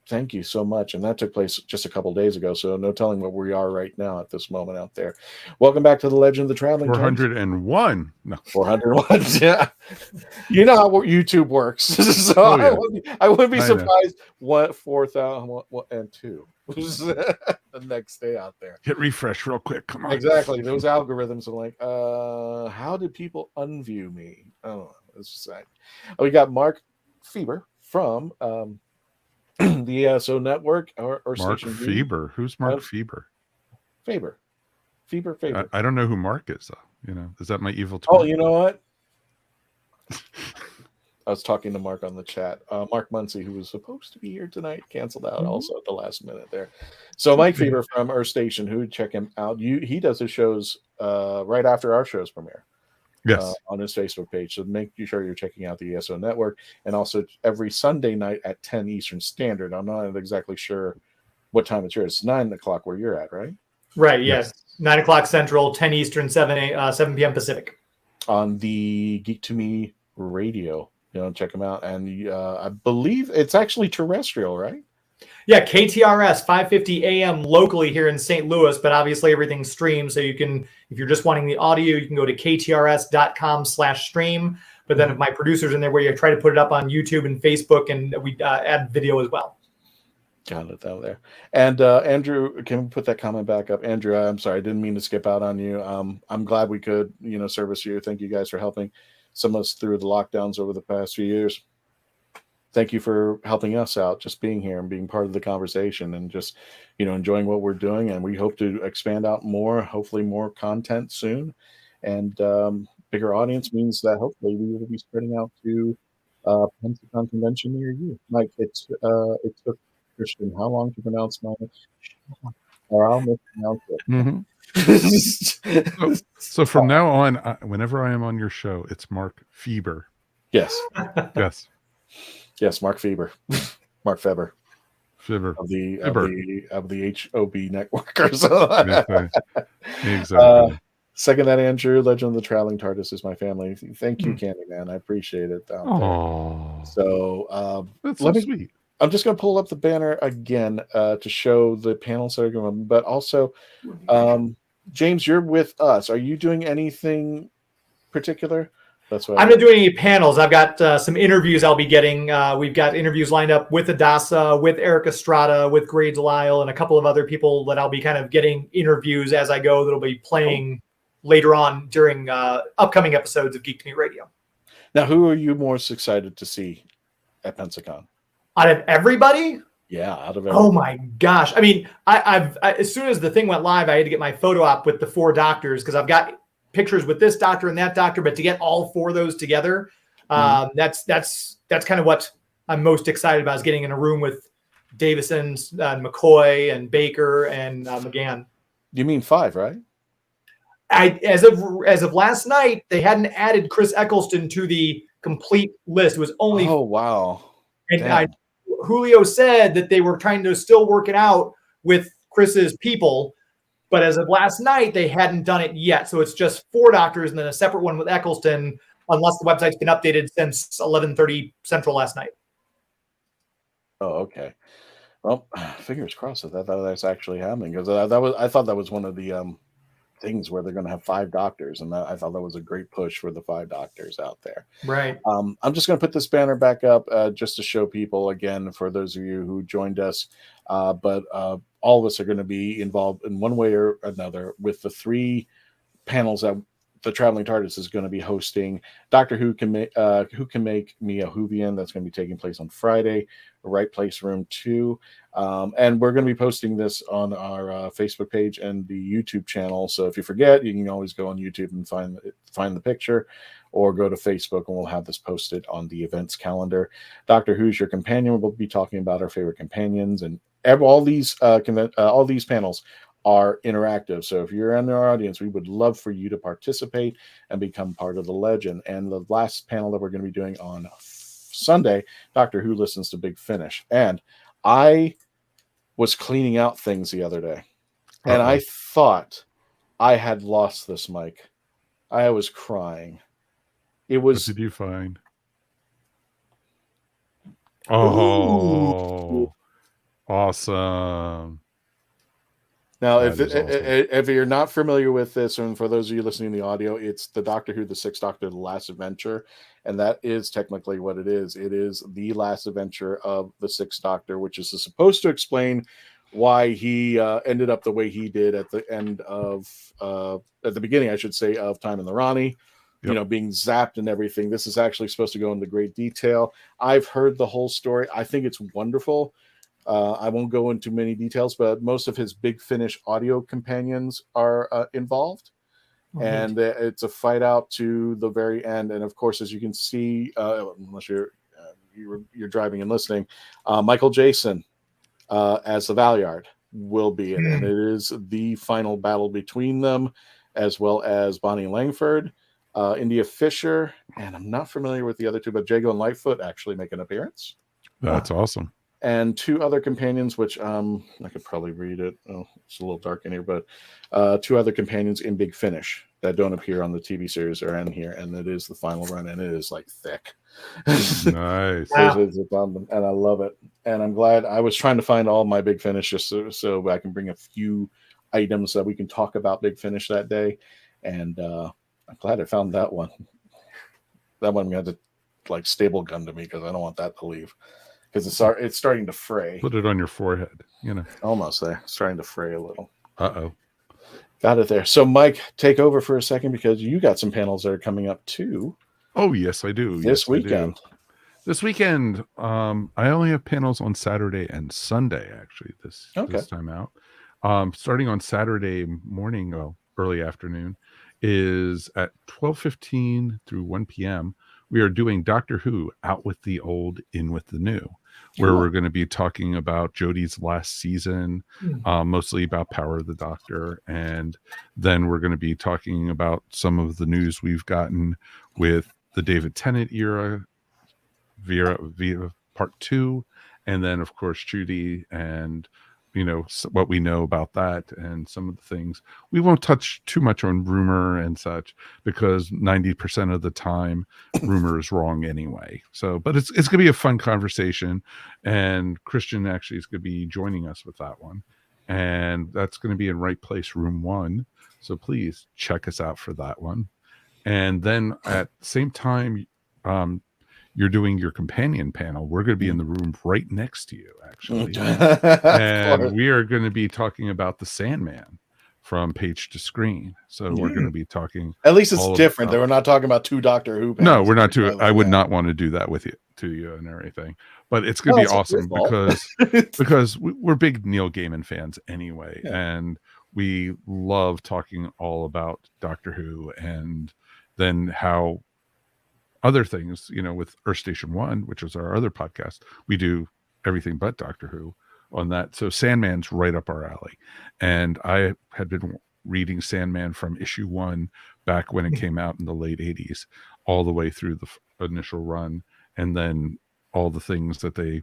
Thank you so much. And that took place just a couple days ago, so no telling what we are right now at this moment out there. Welcome back to the Legend of the Traveling 401. No. 401. Yeah. You know how YouTube works. So I wouldn't be surprised what 4,002 the next day out there. Hit refresh real quick. Come on. Exactly. Those algorithms are like, how did people unview me? Oh, it's just like, we got Mark Feber from the ESO network or Mark Station B. Feber. Who's Mark Feber? Faber. I don't know who Mark is, though. Is that my evil twin? Oh, you know what? I was talking to Mark on the chat. Mark Muncie, who was supposed to be here tonight, canceled out also at the last minute there. So Mike Fever from Earth Station, who check him out. He does his shows right after our shows premiere. Yes. On his Facebook page. So make sure you're checking out the ESO network. And also every Sunday night at 10 Eastern Standard. I'm not exactly sure what time it's here. It's 9 o'clock where you're at, right? Right, yes. 9 o'clock Central, 10 Eastern, 7 p.m. Pacific. On the Geek to Me radio. Check them out. And I believe it's actually terrestrial, right? Yeah, KTRS 550 AM locally here in St. Louis, but obviously everything's streamed. So you can, if you're just wanting the audio, you can go to ktrs.com/stream. But then if my producer's in there, where you try to put it up on YouTube and Facebook, and we add video as well. Got it out there. And Andrew, can we put that comment back up? Andrew, I'm sorry, I didn't mean to skip out on you. I'm glad we could, service you. Thank you guys for helping some of us through the lockdowns over the past few years. Thank you for helping us out, just being here and being part of the conversation and just, enjoying what we're doing. And we hope to expand out more, hopefully more content soon. And bigger audience means that hopefully we will be spreading out to Pensacon convention near you. Mike, it took Christian how long to pronounce my name? Or I'll mispronounce it. Mm-hmm. so from now on, whenever I am on your show, it's Mark Feber. Yes. Yes. Yes, Mark Feber. Mark Feber. Feber. Of the HOB network or so. Exactly. Second that, Andrew. Legend of the Traveling TARDIS is my family. Thank you, Candyman. I appreciate it. So that's so sweet. I'm just going to pull up the banner again to show the panels that are going, but also, James, you're with us. Are you doing anything particular? That's what I'm not doing any panels. I've got some interviews I'll be getting. We've got interviews lined up with Adasa, with Eric Estrada, with Gray Delisle, and a couple of other people that I'll be kind of getting interviews as I go that'll be playing later on during upcoming episodes of Geek to Me Radio. Now, who are you most excited to see at Pensacon? Out of everybody? Yeah, out of everybody. Oh my gosh. I mean, I've as soon as the thing went live, I had to get my photo op with the 4 doctors because I've got pictures with this doctor and that doctor, but to get all 4 of those together, that's kind of what I'm most excited about, is getting in a room with Davison, McCoy, and Baker, and McGann. You mean 5, right? As of last night, they hadn't added Chris Eccleston to the complete list. It was only. Oh wow! And Julio said that they were trying to still work it out with Chris's people, but as of last night, they hadn't done it yet. So it's just 4 doctors and then a separate one with Eccleston, unless the website's been updated since 11:30 Central last night. Oh, okay. Well, fingers crossed that that's actually happening, because I thought that was one of the things where they're going to have 5 doctors, and I thought that was a great push for the 5 doctors out there. Right. I'm just going to put this banner back up just to show people again, for those of you who joined us, but all of us are going to be involved in one way or another with the 3 panels that the Traveling TARDIS is going to be hosting. Doctor Who Can Make Me a Whovian. That's going to be taking place on Friday, Wright Place, room 2. And we're going to be posting this on our Facebook page and the YouTube channel. So if you forget, you can always go on YouTube and find the picture, or go to Facebook and we'll have this posted on the events calendar. Doctor Who's Your Companion. We'll be talking about our favorite companions, and all these panels are interactive. So if you're in our audience, we would love for you to participate and become part of the legend. And the last panel that we're going to be doing on Sunday, Doctor Who Listens to Big Finish. And I was cleaning out things the other day, and I thought I had lost this mic. I was crying. It was. What did you find? Oh, awesome. Now, if you're not familiar with this, and for those of you listening to the audio, it's the Doctor Who, the Sixth Doctor, The Last Adventure, and that is technically what it is. It is the last adventure of the Sixth Doctor, which is supposed to explain why he ended up the way he did at the end of, at the beginning, I should say, of Time in the Rani, being zapped and everything. This is actually supposed to go into great detail. I've heard the whole story. I think it's wonderful. I won't go into many details, but most of his Big Finish audio companions are involved. And it's a fight out to the very end. And of course, as you can see, unless you're driving and listening, Michael Jason as the Valeyard will be in, and it is the final battle between them, as well as Bonnie Langford, India Fisher, and I'm not familiar with the other two, but Jago and Lightfoot actually make an appearance. That's awesome. And two other companions, which I could probably read it. Oh, it's a little dark in here, but two other companions in Big Finish that don't appear on the TV series are in here, and it is the final run, and it is like thick. Nice. And I love it. And I'm glad. I was trying to find all my Big Finish just so I can bring a few items that we can talk about Big Finish that day. And I'm glad I found that one. That one got to like staple gun to me because I don't want that to leave. Because it's starting to fray. Put it on your forehead, Almost there. Starting to fray a little. Uh-oh. Got it there. So, Mike, take over for a second because you got some panels that are coming up too. Oh, yes, I do. This weekend. This weekend, I only have panels on Saturday and Sunday, actually, this time out. Starting on Saturday morning, early afternoon, is at 12:15 through 1 p.m. We are doing Doctor Who, Out with the Old, In with the New, where we're going to be talking about Jodie's last season, mostly about Power of the Doctor. And then we're going to be talking about some of the news we've gotten with the David Tennant era, via part 2. And then, of course, Judy and, what we know about that and some of the things. We won't touch too much on rumor and such because 90% of the time rumor is wrong anyway. So, but it's going to be a fun conversation, and Christian actually is going to be joining us with that one. And that's going to be in Wright Place, room 1. So please check us out for that one. And then at the same time, you're doing your companion panel. We're going to be in the room right next to you, actually. And we are going to be talking about the Sandman from Page to Screen. So we're going to be talking. At least it's different. We're not talking about two Doctor Who panels. No, we're not too. I would not want to do that with you and everything. But it's going to be awesome because we're big Neil Gaiman fans anyway. Yeah. And we love talking all about Doctor Who and then how other things, with Earth Station 1, which is our other podcast, we do everything but Doctor Who on that. So Sandman's right up our alley. And I had been reading Sandman from issue 1 back when it came out in the late 80s, all the way through the initial run. And then all the things that they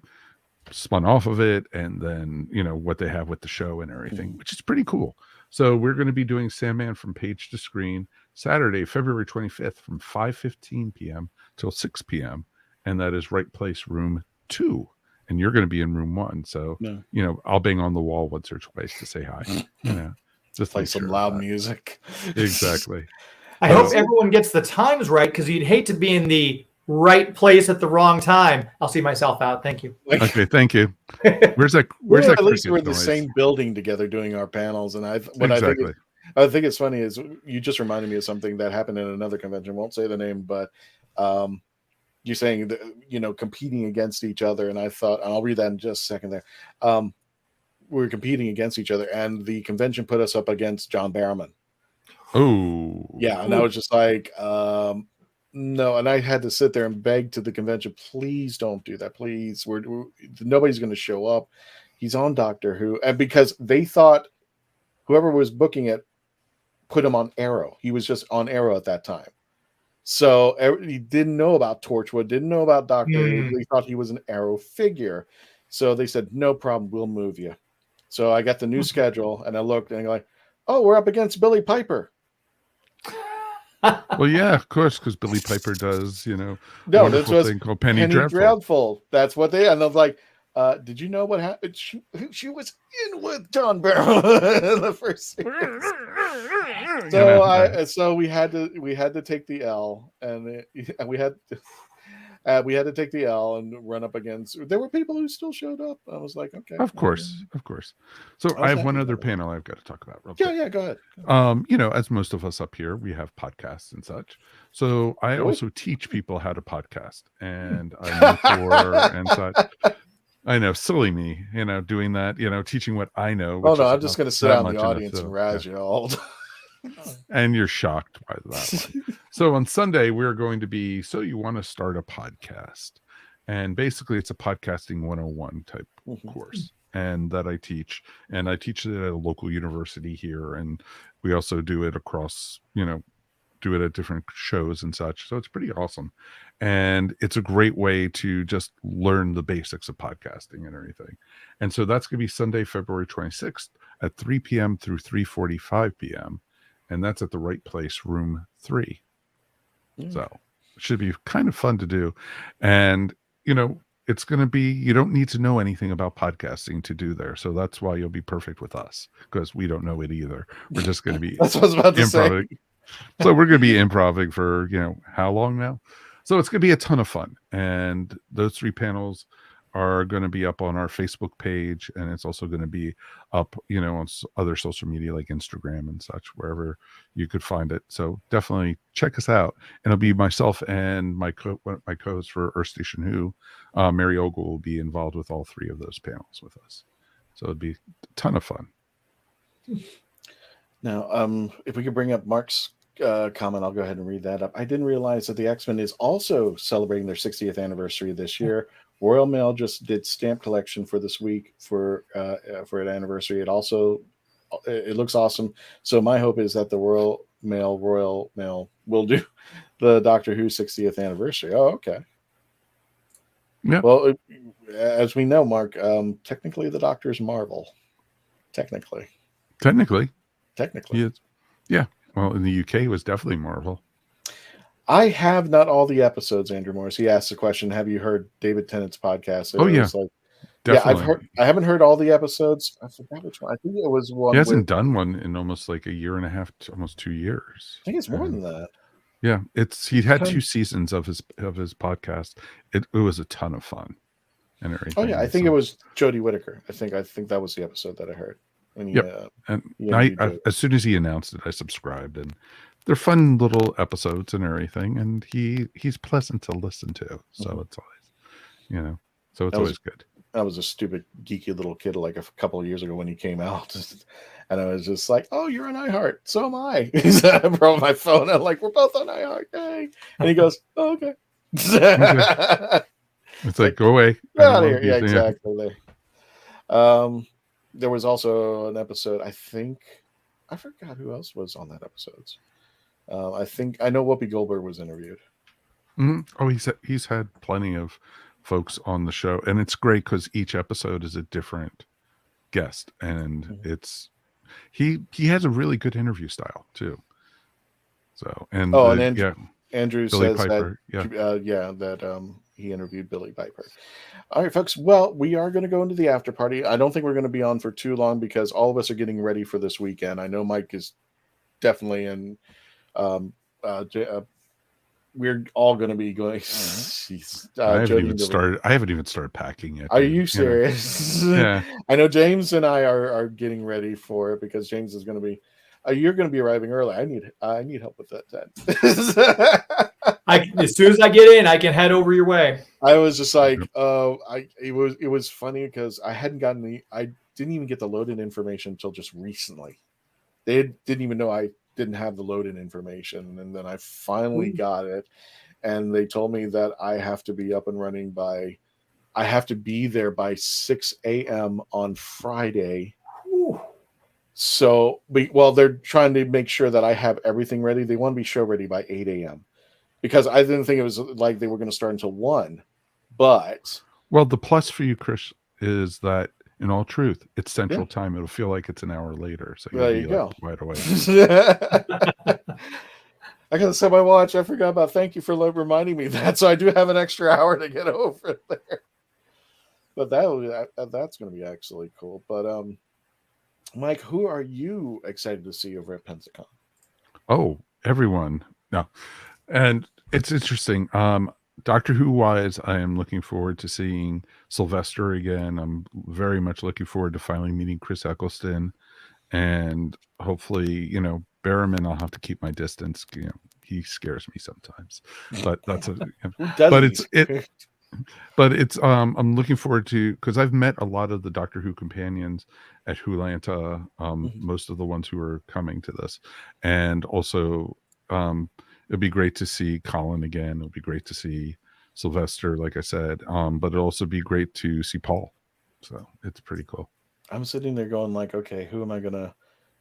spun off of it. And then, what they have with the show and everything, which is pretty cool. So we're going to be doing Sandman from Page to Screen Saturday, February 25th from 5:15 p.m. till 6 p.m. And that is Wright Place, room 2. And you're going to be in room 1. So, I'll bang on the wall once or twice to say hi. Just play some loud music. Exactly. I hope everyone gets the times right, because you'd hate to be in the right place at the wrong time. I'll see myself out. Thank you. Okay, thank you. Where's that? At least we're in the same building together doing our panels. And I think it's funny is you just reminded me of something that happened in another convention. Won't say the name, but you're saying that, competing against each other. And I thought, and I'll read that in just a second there. We were competing against each other, and the convention put us up against John Barrowman. Oh, yeah. And I was just like, no. And I had to sit there and beg to the convention, please don't do that. Please. Nobody's going to show up. He's on Doctor Who. And because they thought whoever was booking it put him on Arrow. He was just on Arrow at that time. So he didn't know about Torchwood, didn't know about Doctor Who. They thought he was an Arrow figure. So they said, no problem, we'll move you. So I got the new schedule, and I looked, and I'm like, oh, we're up against Billy Piper. Well, yeah, of course, because Billy Piper does, no, this was thing called Penny Dreadful. That's what they, and I was like, did you know what happened? She was in with John Barrow in the first series. So we had to take the L, and we had. We had to take the L and run up against. There were people who still showed up. I was like, okay, Of course. So I have one other panel I've got to talk about real quick. Yeah, go ahead. As most of us up here, we have podcasts and such. So I also teach people how to podcast, and I mentor and such. I know, silly me, doing that, teaching what I know. Oh no, I'm just going to sit out in the audience and razz you all. And you're shocked by that one. So on Sunday, we're going to be, so you want to start a podcast. And basically it's a podcasting 101 type course. And that I teach. And I teach it at a local university here. And we also do it across, do it at different shows and such. So it's pretty awesome. And it's a great way to just learn the basics of podcasting and everything. And so that's going to be Sunday, February 26th at 3 p.m. through 3:45 p.m. And that's at the Wright Place, room 3. So it should be kind of fun to do. And, it's going to be, you don't need to know anything about podcasting to do there. So that's why you'll be perfect with us, because we don't know it either. We're just going to be that's what I was about to say. So we're going to be improvising for, how long now? So it's going to be a ton of fun. And those 3 panels are going to be up on our Facebook page. And it's also going to be up, on other social media like Instagram and such, wherever you could find it. So definitely check us out. And it'll be myself and my co-host for Earth Station Who, Mary Ogle, will be involved with all 3 of those panels with us. So it'd be a ton of fun. Now, if we could bring up Mark's comment, I'll go ahead and read that up. I didn't realize that the X-Men is also celebrating their 60th anniversary this year. Royal Mail just did stamp collection for this week for an anniversary. It looks awesome. So my hope is that the Royal Mail will do the Doctor Who 60th anniversary. Oh, okay. Yeah. Well, as we know, Mark, technically the Doctor is Marvel. Technically. Yeah. Well, in the UK, it was definitely Marvel. I have not all the episodes, Andrew Morris. He asked the question, have you heard David Tennant's podcast? Definitely. Yeah, I haven't heard all the episodes. I forgot which one. I think it was one. He hasn't done one in almost like a year and a half, almost 2 years. I think it's more than that. Yeah, he had 2 seasons of his podcast. It was a ton of fun and everything. Oh yeah, I think it was Jodie Whittaker. I think that was the episode that I heard. As soon as he announced it, I subscribed, and they're fun little episodes and everything. And he's pleasant to listen to, so it's always, so it's always good. I was a stupid, geeky little kid like a couple of years ago when he came out. And I was just like, oh, you're on iHeart. So am I. I brought my phone. I'm like, we're both on iHeart. Yay. And he goes, oh, okay. It's like, go away. Get out of here. Yeah, exactly. There was also an episode, I forgot who else was on that episode. I know Whoopi Goldberg was interviewed. Oh, he's had plenty of folks on the show, and it's great because each episode is a different guest, and it's he has a really good interview style too. So Andrew Billy says Piper, that he interviewed Billy Piper. All right, folks. Well, we are going to go into the after party. I don't think we're going to be on for too long because all of us are getting ready for this weekend. I know Mike is definitely in. We're all going to be going. I haven't even started packing yet. Are you serious? Yeah. I know James and I are getting ready for it because James is going to be. You're going to be arriving early. I need help with that. As soon as I get in, I can head over your way. I was just like, it was funny because I didn't even get the load-in information until just recently. They didn't even know I didn't have the load-in information, and then I finally got it, and they told me that I have to be up and running I have to be there by 6 a.m. on Friday. So, they're trying to make sure that I have everything ready. They want to be show ready by 8 a.m. because I didn't think it was like they were going to start until 1. But the plus for you, Chris, is that in all truth, it's Central Time. It'll feel like it's an hour later. So there you go. Right away. I gotta set my watch. I forgot about. Thank you for reminding me that. So I do have an extra hour to get over there. But that's going to be actually cool. But Mike, who are you excited to see over at Pensacon? Oh, everyone. No. And it's interesting. Doctor Who wise, I am looking forward to seeing Sylvester again. I'm very much looking forward to finally meeting Chris Eccleston, and hopefully, Barrowman, I'll have to keep my distance. He scares me sometimes, but that's I'm looking forward to, because I've met a lot of the Doctor Who companions at Wholanta, most of the ones who are coming to this, and also it'd be great to see Colin again. It'll be great to see Sylvester, like I said, but it'll also be great to see Paul. So it's pretty cool. I'm sitting there going like, okay, who am I gonna?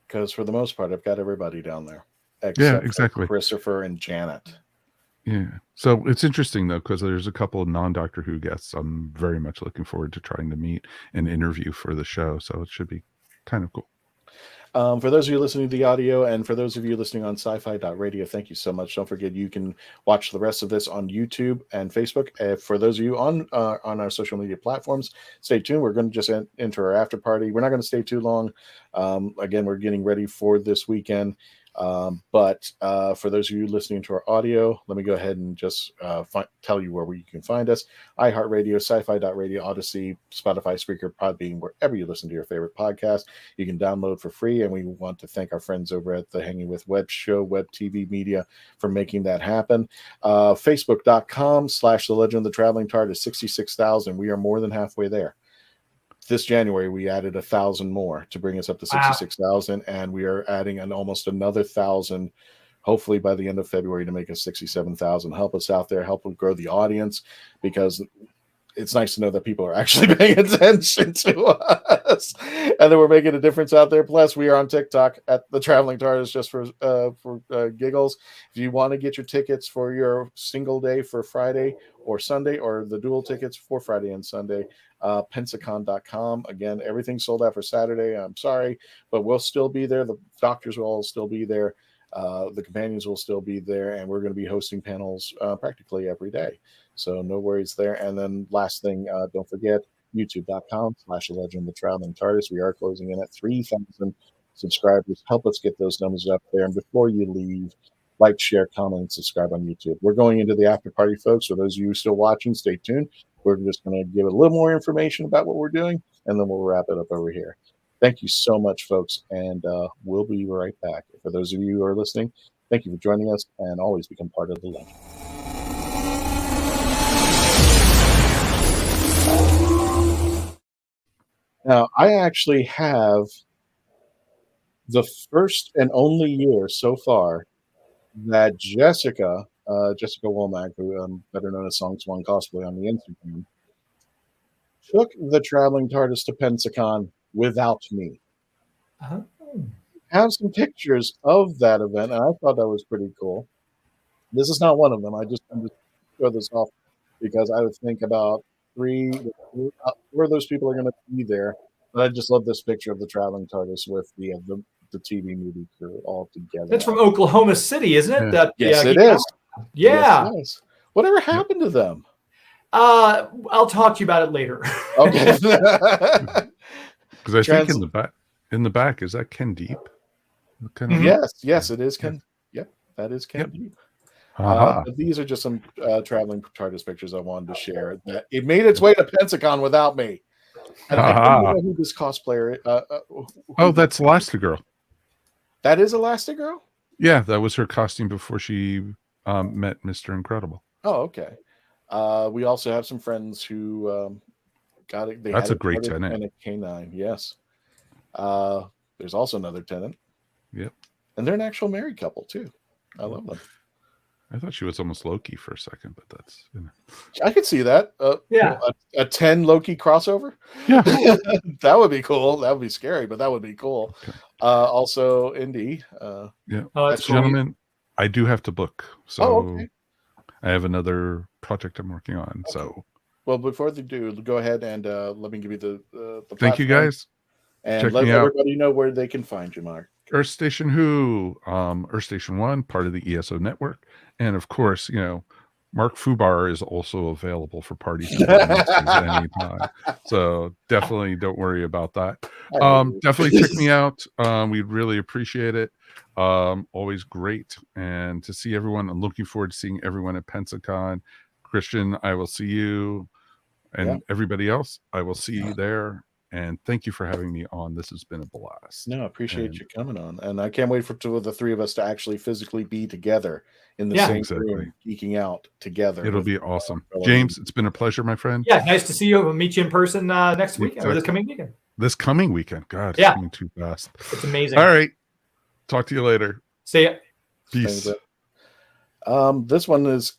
Because for the most part, I've got everybody down there, exactly, for Christopher and Janet. Yeah. So it's interesting though, because there's a couple of non-Doctor Who guests I'm very much looking forward to trying to meet and interview for the show. So it should be kind of cool. For those of you listening to the audio, and for those of you listening on sci-fi.radio, thank you so much. Don't forget, you can watch the rest of this on YouTube and Facebook. For those of you on our social media platforms, stay tuned. We're going to just enter our after party. We're not going to stay too long. Again, we're getting ready for this weekend. But for those of you listening to our audio, let me go ahead and just tell you where you can find us. iHeartRadio, sci-fi.radio, Odyssey, Spotify, Spreaker, Podbean, wherever you listen to your favorite podcast. You can download for free, and we want to thank our friends over at the Hanging with Web show, Web TV Media, for making that happen. Facebook.com/The Legend of the Traveling TARDIS, 66,000. We are more than halfway there. This January, we added 1,000 more to bring us up to 66,000, and we are adding almost another 1,000, hopefully by the end of February, to make us 67,000. Help us out there, help us grow the audience, because it's nice to know that people are actually paying attention to us, and that we're making a difference out there. Plus, we are on TikTok at the Traveling TARDIS, just for giggles. If you want to get your tickets for your single day for Friday or Sunday, or the dual tickets for Friday and Sunday, Pensacon.com. Again, everything's sold out for Saturday. I'm sorry, but we'll still be there. The doctors will all still be there. The companions will still be there, and we're going to be hosting panels practically every day. So no worries there. And then last thing, don't forget, youtube.com/The Legend of the Traveling TARDIS. We are closing in at 3,000 subscribers. Help us get those numbers up there. And before you leave, like, share, comment, and subscribe on YouTube. We're going into the after party, folks. For those of you still watching, stay tuned. We're just going to give a little more information about what we're doing, and then we'll wrap it up over here. Thank you so much, folks, and we'll be right back. For those of you who are listening, thank you for joining us, and always become part of the legend. Now, I actually have the first and only year so far that Jessica Womack, who better known as Song Swan Cosplay on the Instagram, took the Traveling TARDIS to Pensacon without me. Oh. Have some pictures of that event, and I thought that was pretty cool. This is not one of them. I'm just throw this off because I would think about four of those people are going to be there. But I just love this picture of the Traveling TARDIS with the TV movie crew all together. That's from Oklahoma City, isn't it? Yes, it is. Yeah. Yes. Whatever happened to them? I'll talk to you about it later. Okay. Because I think in the back, is that Ken Deep? Yes, it is Ken. Yep, that is Ken Deep. But these are just some Traveling TARDIS pictures I wanted to share. That it made its way to Pensacon without me. And I don't know who this cosplayer is. That's Elastigirl. That is Elastigirl? Yeah, that was her costume before she met Mr. Incredible. Oh, okay. We also have some friends who got it. That's a great tenant. And a K9, yes. There's also another tenant. Yep. And they're an actual married couple, too. I love them. I thought she was almost Loki for a second, but that's... I could see that. A 10 Loki crossover? Yeah. That would be cool. That would be scary, but that would be cool. Okay. Also, Indy. Yeah. Gentlemen, I do have to book. So I have another project I'm working on. Okay. So, well, before they do, go ahead and let me give you the thank you, guys. And let everybody know where they can find you, Mark. Earth Station Who, Earth Station 1, part of the ESO network. And of course, Mark Fubar is also available for parties anytime. So definitely don't worry about that. Definitely check me out. We'd really appreciate it. Always great. And to see everyone, I'm looking forward to seeing everyone at Pensacon. Christian, I will see you, and everybody else, I will see you there. And thank you for having me on. This has been a blast. No, I appreciate you coming on. And I can't wait for the three of us to actually physically be together in the same room, geeking out together. It'll be awesome. James, it's been a pleasure, my friend. Yeah, nice to see you. We'll meet you in person next weekend, or this coming weekend. This coming weekend. God, it's coming too fast. It's amazing. All right. Talk to you later. See ya. Peace. This one is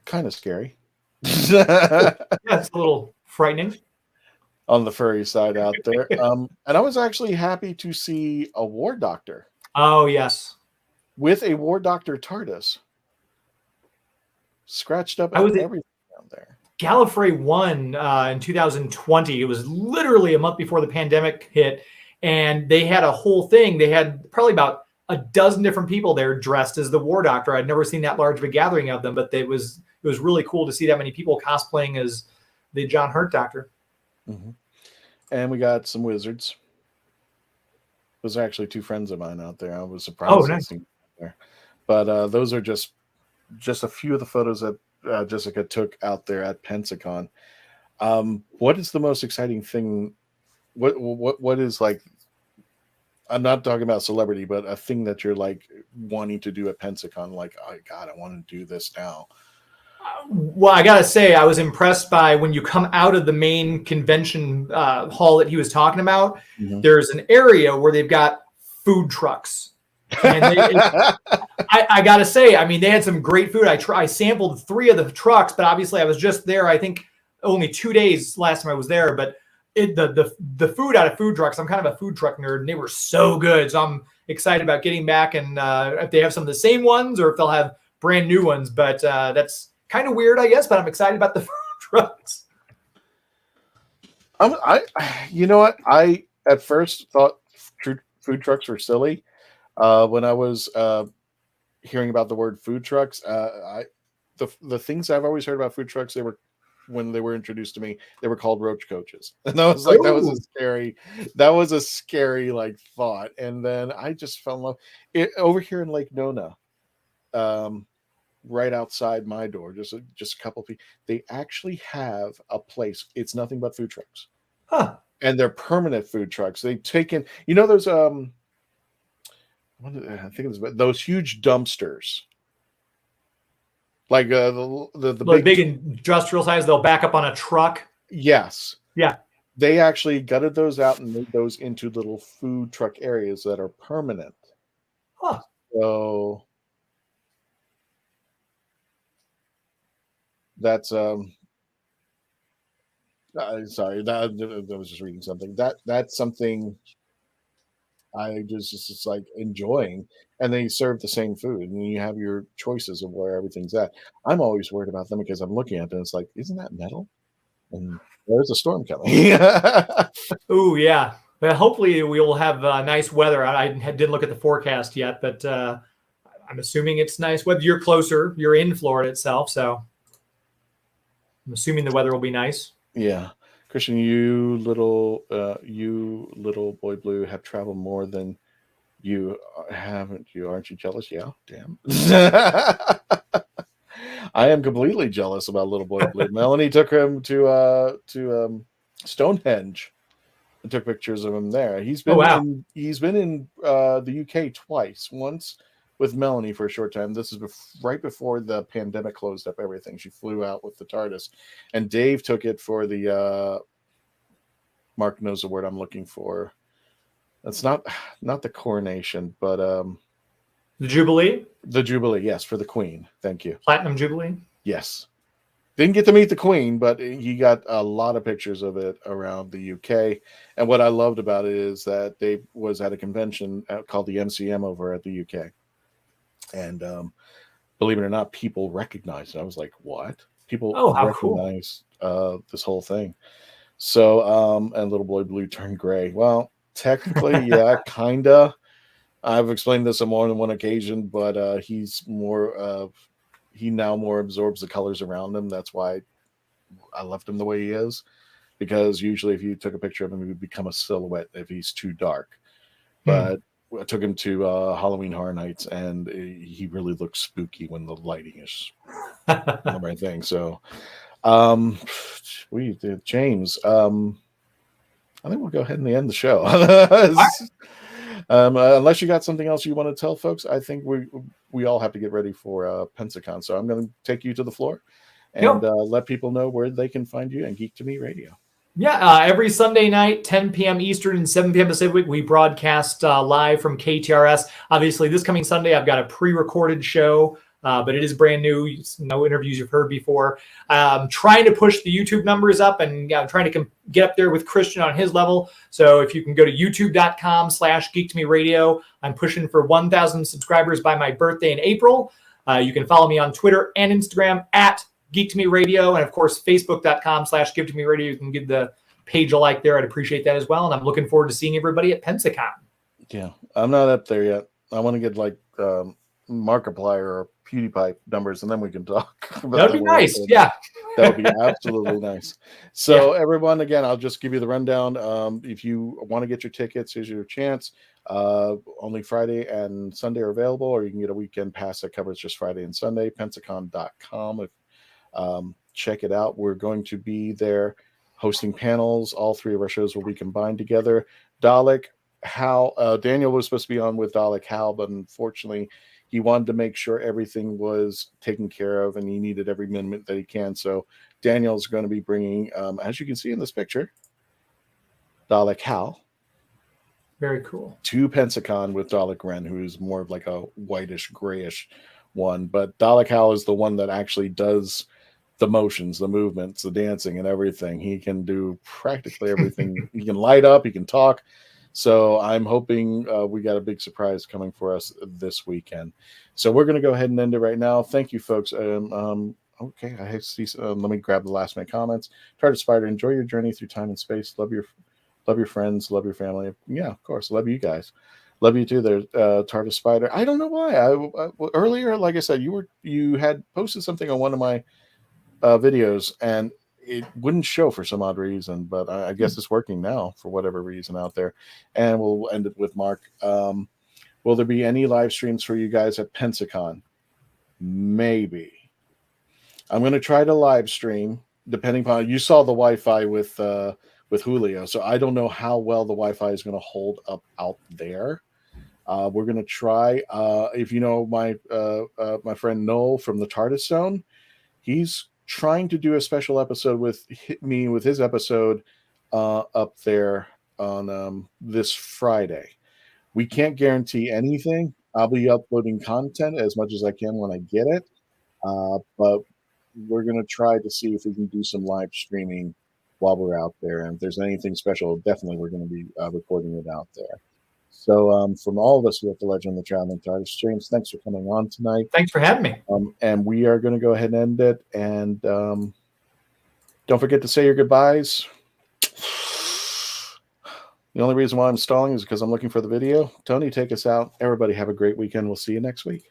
kind of scary. Yeah, it's a little frightening. On the furry side out there. And I was actually happy to see a War Doctor. Oh, yes. With a War Doctor TARDIS. Scratched up everything down there. Gallifrey 1 in 2020. It was literally a month before the pandemic hit. And they had a whole thing. They had probably about a dozen different people there dressed as the War Doctor. I'd never seen that large of a gathering of them, but it was really cool to see that many people cosplaying as the John Hurt Doctor. Mm-hmm. And we got some wizards. Those are actually two friends of mine out there. I was surprised. Oh, nice. There. But those are just a few of the photos that Jessica took out there at Pensacon. What is the most exciting thing? What is like? I'm not talking about celebrity, but a thing that you're like wanting to do at Pensacon. Like, oh God, I want to do this now. Well, I gotta say, I was impressed by when you come out of the main convention hall that he was talking about. Mm-hmm. There's an area where they've got food trucks. And I gotta say, I mean, they had some great food. I sampled 3 of the trucks, but obviously I was just there. I think only 2 days last time I was there. But the food out of food trucks, I'm kind of a food truck nerd, and they were so good. So I'm excited about getting back and if they have some of the same ones or if they'll have brand new ones. But that's kind of weird, I guess, but I'm excited about the food trucks. You know what? I at first thought food trucks were silly. When I was hearing about the word food trucks, the things I've always heard about food trucks, when they were introduced to me, they were called roach coaches, and I was like, that was a scary like thought. And then I just fell in love over here in Lake Nona. Right outside my door, just a couple of people. They actually have a place. It's nothing but food trucks, and they're permanent food trucks. They've taken, those I think it was those huge dumpsters, like the big industrial size. They'll back up on a truck. Yes. Yeah. They actually gutted those out and made those into little food truck areas that are permanent. So. That's sorry, that I was just reading something. That's something I just like enjoying, and they serve the same food, and you have your choices of where everything's at. I'm always worried about them because I'm looking at them. It's like, isn't that metal? And there's a storm coming. Oh yeah. Well, hopefully we will have nice weather. I didn't look at the forecast yet, but I'm assuming it's nice weather. You're closer. You're in Florida itself, so. I'm assuming the weather will be nice. Yeah. Christian, you little boy blue have traveled more than you haven't you. Aren't you jealous? Yeah. Damn. I am completely jealous about little boy blue. Melanie took him to Stonehenge and took pictures of him there. He's been in the UK twice. Once with Melanie for a short time. This is right before the pandemic closed up everything. She flew out with the TARDIS, and Dave took it for the Mark knows the word I'm looking for. That's not the coronation, but the Jubilee. The Jubilee, yes, for the Queen. Thank you. Platinum Jubilee. Yes. Didn't get to meet the Queen, but he got a lot of pictures of it around the UK. And what I loved about it is that Dave was at a convention called the MCM over at the UK. And believe it or not, people recognized it. I was like, what? People recognize this whole thing. So, and little boy blue turned gray. Well, technically, yeah, kind of. I've explained this on more than one occasion, but he's more he now more absorbs the colors around him. That's why I left him the way he is, because usually if you took a picture of him, he would become a silhouette if he's too dark. But I took him to Halloween Horror Nights, and he really looks spooky when the lighting is the right thing. So, we did James. I think we'll go ahead and end the show. Unless you got something else you want to tell folks, I think we all have to get ready for Pensacon. So I'm going to take you to the floor and let people know where they can find you and Geek to Me Radio. Yeah, every Sunday night, 10 p.m. Eastern and 7 p.m. Pacific, we broadcast live from KTRS. Obviously, this coming Sunday, I've got a pre-recorded show, but it is brand new. No interviews you've heard before. Trying to push the YouTube numbers up and trying to get up there with Christian on his level. So if you can go to youtube.com/geek2me-radio, I'm pushing for 1,000 subscribers by my birthday in April. You can follow me on Twitter and Instagram at Geek to Me Radio, and of course, Facebook.com/Give to Me Radio. You can give the page a like there. I'd appreciate that as well. And I'm looking forward to seeing everybody at Pensacon. Yeah, I'm not up there yet. I want to get like Markiplier or PewDiePie numbers, and then we can talk. That'd be nice. Yeah, that would be absolutely nice. So, everyone, again, I'll just give you the rundown. If you want to get your tickets, here's your chance. Only Friday and Sunday are available, or you can get a weekend pass that covers just Friday and Sunday. Pensacon.com. Check it out. We're going to be there hosting panels. All three of our shows will be combined together. Dalek, Hal, Daniel was supposed to be on with Dalek Hal, but unfortunately he wanted to make sure everything was taken care of and he needed every minute that he can. So Daniel's going to be bringing, as you can see in this picture, Dalek Hal. Very cool. To Pensacon with Dalek Ren, who's more of like a whitish, grayish one. But Dalek Hal is the one that actually does the motions, the movements, the dancing, and everything. He can do practically everything. He can light up, he can talk. So I'm hoping we got a big surprise coming for us this weekend. So we're going to go ahead and end it right now. Thank you, folks. Okay, I see. Let me grab the last minute comments. TARDIS Spider, enjoy your journey through time and space. Love your friends. Love your family. Yeah, of course. Love you guys. Love you too. There, TARDIS Spider. I don't know why. Earlier, like I said, you had posted something on one of my videos, and it wouldn't show for some odd reason, but I guess it's working now for whatever reason out there. And we'll end it with Mark. Will there be any live streams for you guys at Pensacon? Maybe. I'm going to try to live stream, depending upon. You saw the Wi-Fi with Julio, so I don't know how well the Wi-Fi is going to hold up out there. We're going to try. If you know my friend Noel from the TARDIS Zone, he's trying to do a special episode with me with his episode up there on this Friday. We can't guarantee anything. I'll be uploading content as much as I can when I get it, but we're going to try to see if we can do some live streaming while we're out there. And if there's anything special, definitely we're going to be recording it out there. So from all of us here at the Legend of the Traveling TARDIS, James, thanks for coming on tonight. Thanks for having me. And we are going to go ahead and end it. And don't forget to say your goodbyes. The only reason why I'm stalling is because I'm looking for the video. Tony, take us out. Everybody have a great weekend. We'll see you next week.